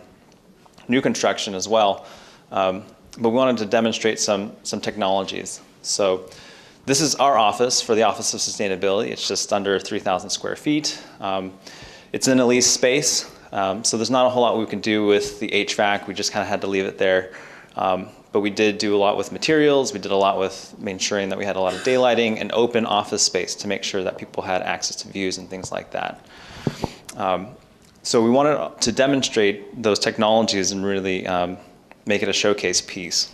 Speaker 1: new construction as well. But we wanted to demonstrate some technologies. So this is our office for the Office of Sustainability. It's just under 3,000 square feet. It's in a leased space. So there's not a whole lot we can do with the HVAC. We just kind of had to leave it there. But we did do a lot with materials. We did a lot with ensuring that we had a lot of daylighting and open office space to make sure that people had access to views and things like that. So we wanted to demonstrate those technologies and really make it a showcase piece.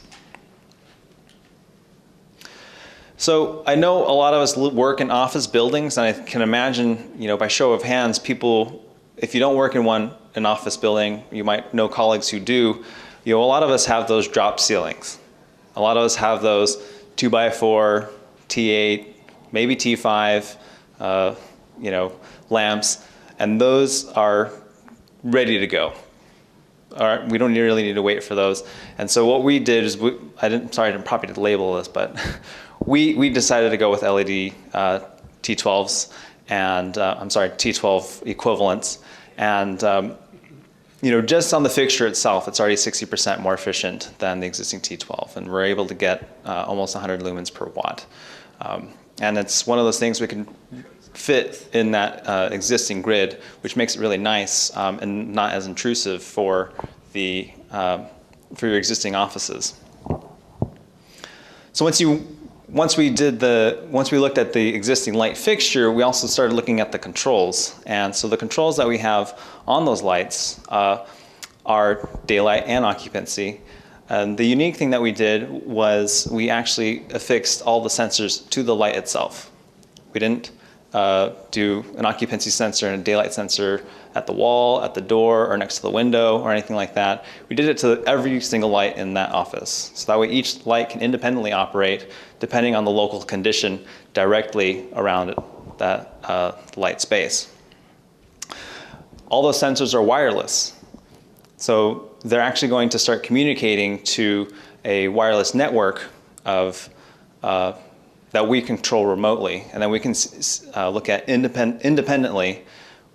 Speaker 1: So I know a lot of us work in office buildings, and I can imagine, by show of hands, people, if you don't work in an office building, you might know colleagues who do. A lot of us have those drop ceilings. A lot of us have those 2x4, T8, maybe T5, lamps, and those are ready to go. we don't really need to wait for those. And so what we did is, I didn't probably label this, but we decided to go with LED T12s and, T12 equivalents. And, just on the fixture itself, it's already 60% more efficient than the existing T12. And we're able to get almost 100 lumens per watt. And it's one of those things we can fit in that existing grid, which makes it really nice and not as intrusive for your existing offices. So once we looked at the existing light fixture, we also started looking at the controls. And so the controls that we have on those lights are daylight and occupancy. And the unique thing that we did was we actually affixed all the sensors to the light itself. We didn't do an occupancy sensor and a daylight sensor at the wall, at the door, or next to the window, or anything like that. We did it to every single light in that office. So that way each light can independently operate depending on the local condition directly around that light space. All those sensors are wireless. So they're actually going to start communicating to a wireless network of that we control remotely, and then we can look at independently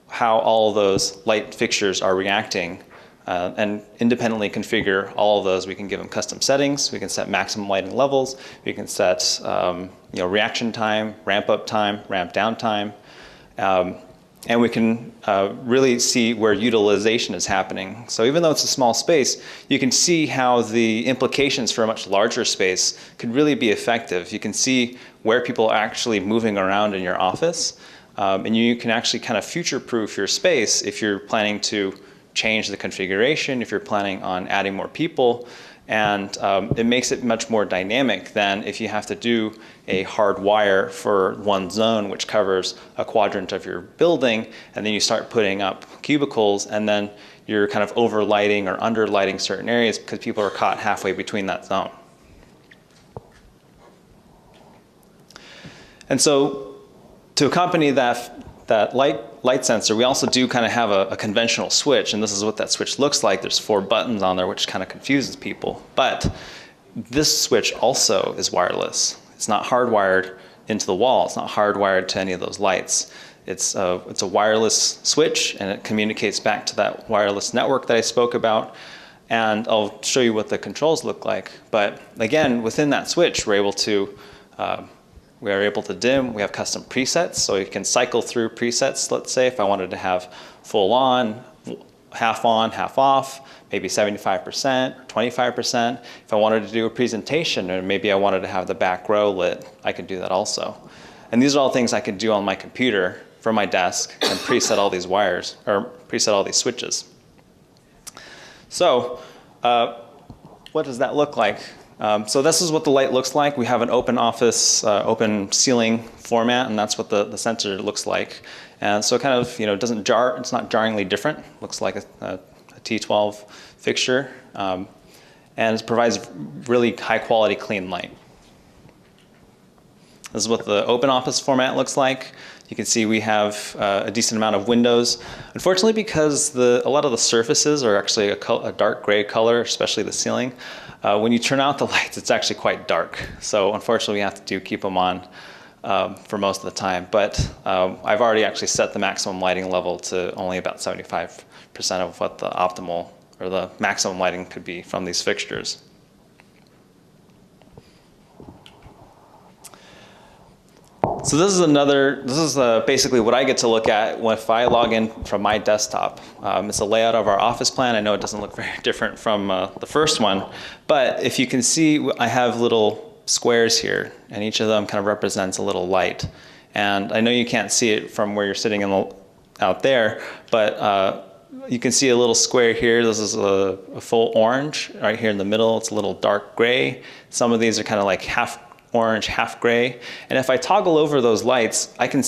Speaker 1: how all of those light fixtures are reacting, and independently configure all of those. We can give them custom settings. We can set maximum lighting levels. We can set reaction time, ramp up time, ramp down time, and we can really see where utilization is happening. So even though it's a small space, you can see how the implications for a much larger space could really be effective. You can see where people are actually moving around in your office, and you can actually kind of future-proof your space if you're planning to change the configuration, if you're planning on adding more people, and it makes it much more dynamic than if you have to do a hard wire for one zone, which covers a quadrant of your building, and then you start putting up cubicles, and then you're kind of overlighting or underlighting certain areas because people are caught halfway between that zone. And so to accompany that light sensor, we also do kind of have a conventional switch, and this is what that switch looks like. There's 4 buttons on there, which kind of confuses people. But this switch also is wireless. It's not hardwired into the wall. It's not hardwired to any of those lights. It's a wireless switch, and it communicates back to that wireless network that I spoke about. And I'll show you what the controls look like. But again, within that switch, we're able to dim. We have custom presets, so you can cycle through presets. Let's say if I wanted to have full on, half off, maybe 75%, 25%. If I wanted to do a presentation, or maybe I wanted to have the back row lit, I could do that also. And these are all things I could do on my computer from my desk and preset all these wires, or preset all these switches. So what does that look like? So this is what the light looks like. We have an open office, open ceiling format, and that's what the sensor looks like. And so it kind of, doesn't jar. It's not jarringly different. Looks like a T12 fixture, and it provides really high quality, clean light. This is what the open office format looks like. You can see we have a decent amount of windows. Unfortunately, because a lot of the surfaces are actually a dark gray color, especially the ceiling, when you turn out the lights, it's actually quite dark. So unfortunately, we have to keep them on for most of the time. But I've already actually set the maximum lighting level to only about 75% of what the optimal or the maximum lighting could be from these fixtures. So this is basically what I get to look at if I log in from my desktop. It's a layout of our office plan. I know it doesn't look very different from the first one, but if you can see, I have little squares here, and each of them kind of represents a little light. And I know you can't see it from where you're sitting out there, but you can see a little square here. This is a full orange right here in the middle. It's a little dark gray. Some of these are kind of like half orange, half gray. And if I toggle over those lights, I can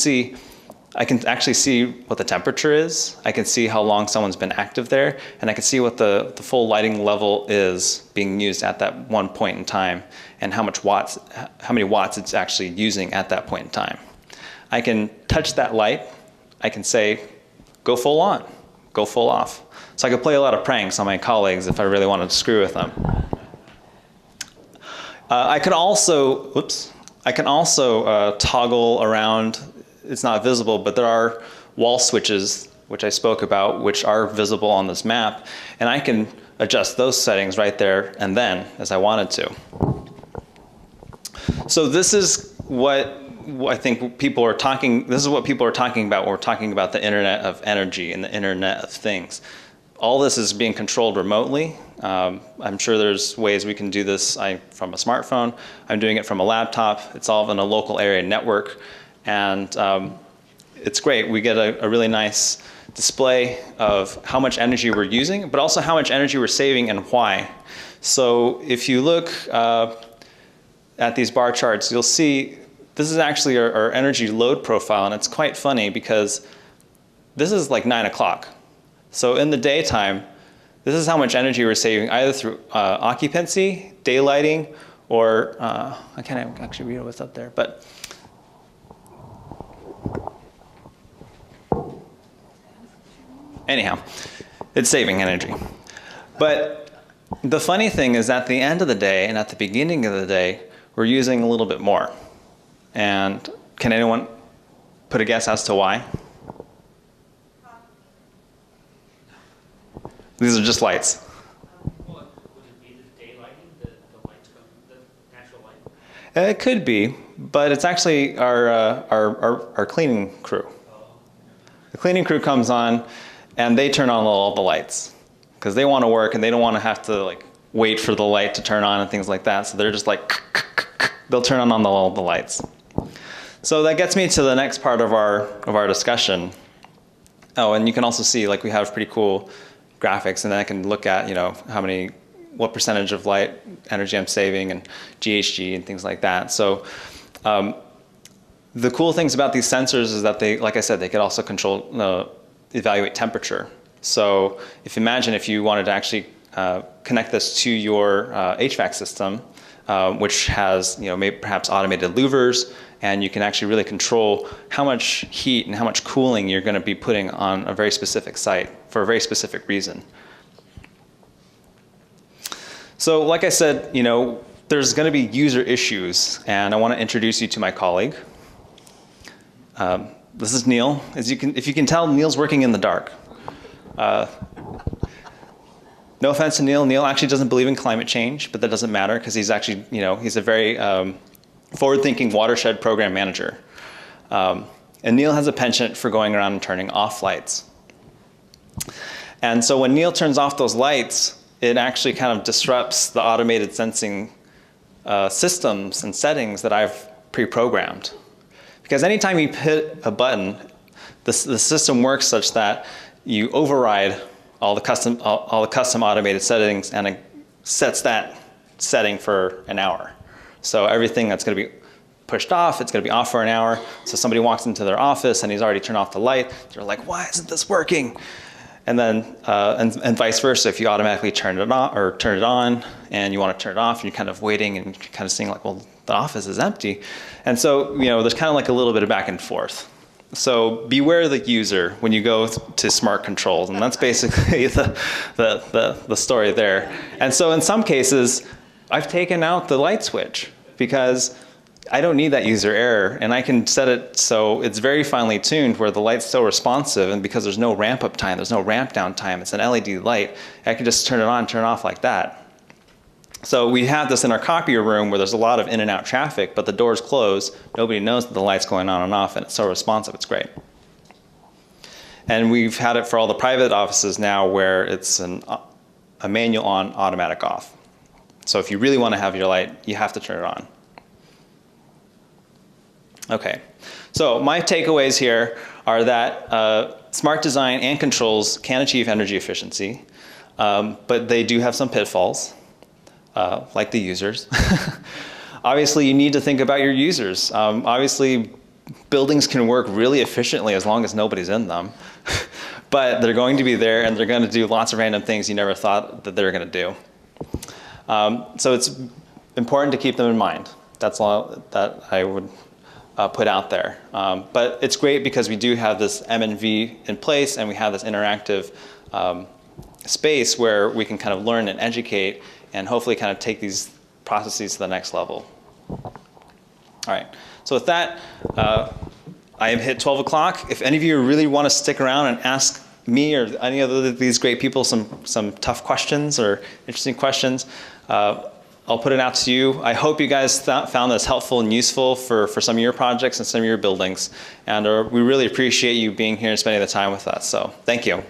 Speaker 1: actually see what the temperature is. I can see how long someone's been active there, and I can see what the full lighting level is being used at that one point in time, and how many watts it's actually using at that point in time. I can touch that light. I can say, go full on, go full off. So I could play a lot of pranks on my colleagues if I really wanted to screw with them. I can also toggle around, it's not visible, but there are wall switches, which I spoke about, which are visible on this map, and I can adjust those settings right there and then, as I wanted to. So this is what I think people are talking, this is what people are talking about when we're talking about the Internet of Energy and the Internet of Things. All this is being controlled remotely. I'm sure there's ways we can do this from a smartphone. I'm doing it from a laptop. It's all in a local area network. And it's great. We get a really nice display of how much energy we're using, but also how much energy we're saving and why. So if you look at these bar charts, you'll see this is actually our energy load profile, and it's quite funny because this is like 9 o'clock. So in the daytime, this is how much energy we're saving either through occupancy, daylighting, or I can't actually read what's up there, but anyhow, it's saving energy. But the funny thing is at the end of the day and at the beginning of the day, we're using a little bit more. And can anyone put a guess as to why? These are just lights.
Speaker 9: Would it be the daylighting, the lights from the natural light?
Speaker 1: It could be, but it's actually our cleaning crew. The cleaning crew comes on, and they turn on all the lights because they want to work and they don't want to have to like wait for the light to turn on and things like that. So they're just like, they'll turn on all the lights. So that gets me to the next part of our discussion. Oh, and you can also see like we have pretty cool graphics, and then I can look at, you know, what percentage of light energy I'm saving and GHG and things like that. So the cool things about these sensors is that they, like I said, they could also evaluate temperature. So imagine if you wanted to actually connect this to your HVAC system, which has, you know, maybe perhaps automated louvers, and you can actually really control how much heat and how much cooling you're going to be putting on a very specific site for a very specific reason. So like I said, you know, there's going to be user issues, and I want to introduce you to my colleague. This is Neil. If you can tell, Neil's working in the dark. No offense to Neil. Neil actually doesn't believe in climate change, but that doesn't matter because he's actually, you know, he's a very forward-thinking watershed program manager. And Neil has a penchant for going around and turning off lights. And so when Neil turns off those lights, it actually kind of disrupts the automated sensing systems and settings that I've pre-programmed. Because anytime you hit a button, the system works such that you override all the custom automated settings, and it sets that setting for an hour. So everything that's going to be pushed off, it's going to be off for an hour. So somebody walks into their office and he's already turned off the light. They're like, "Why isn't this working?" And then and vice versa. If you automatically turn it on or turn it on, and you want to turn it off, and you're kind of waiting and kind of seeing like, well, the office is empty. And so, you know, there's kind of like a little bit of back and forth. So beware the user when you go to smart controls, and that's basically the story there. And so in some cases, I've taken out the light switch because I don't need that user error, and I can set it so it's very finely tuned where the light's still responsive, and because there's no ramp up time, there's no ramp down time, it's an LED light, I can just turn it on, turn it off like that. So we have this in our copier room where there's a lot of in and out traffic, but the door's closed, nobody knows that the light's going on and off, and it's so responsive, it's great. And we've had it for all the private offices now where it's a manual on, automatic off. So if you really want to have your light, you have to turn it on. Okay, so my takeaways here are that smart design and controls can achieve energy efficiency, but they do have some pitfalls, like the users. Obviously, you need to think about your users. Obviously, buildings can work really efficiently as long as nobody's in them, but they're going to be there and they're going to do lots of random things you never thought that they were going to do. So it's important to keep them in mind. That's all that I would put out there. But it's great because we do have this M&V in place, and we have this interactive space where we can kind of learn and educate and hopefully kind of take these processes to the next level. All right, so with that, I have hit 12 o'clock. If any of you really want to stick around and ask me or any of these great people some tough questions or interesting questions, I'll put it out to you. I hope you guys found this helpful and useful for some of your projects and some of your buildings. And we really appreciate you being here and spending the time with us. So thank you.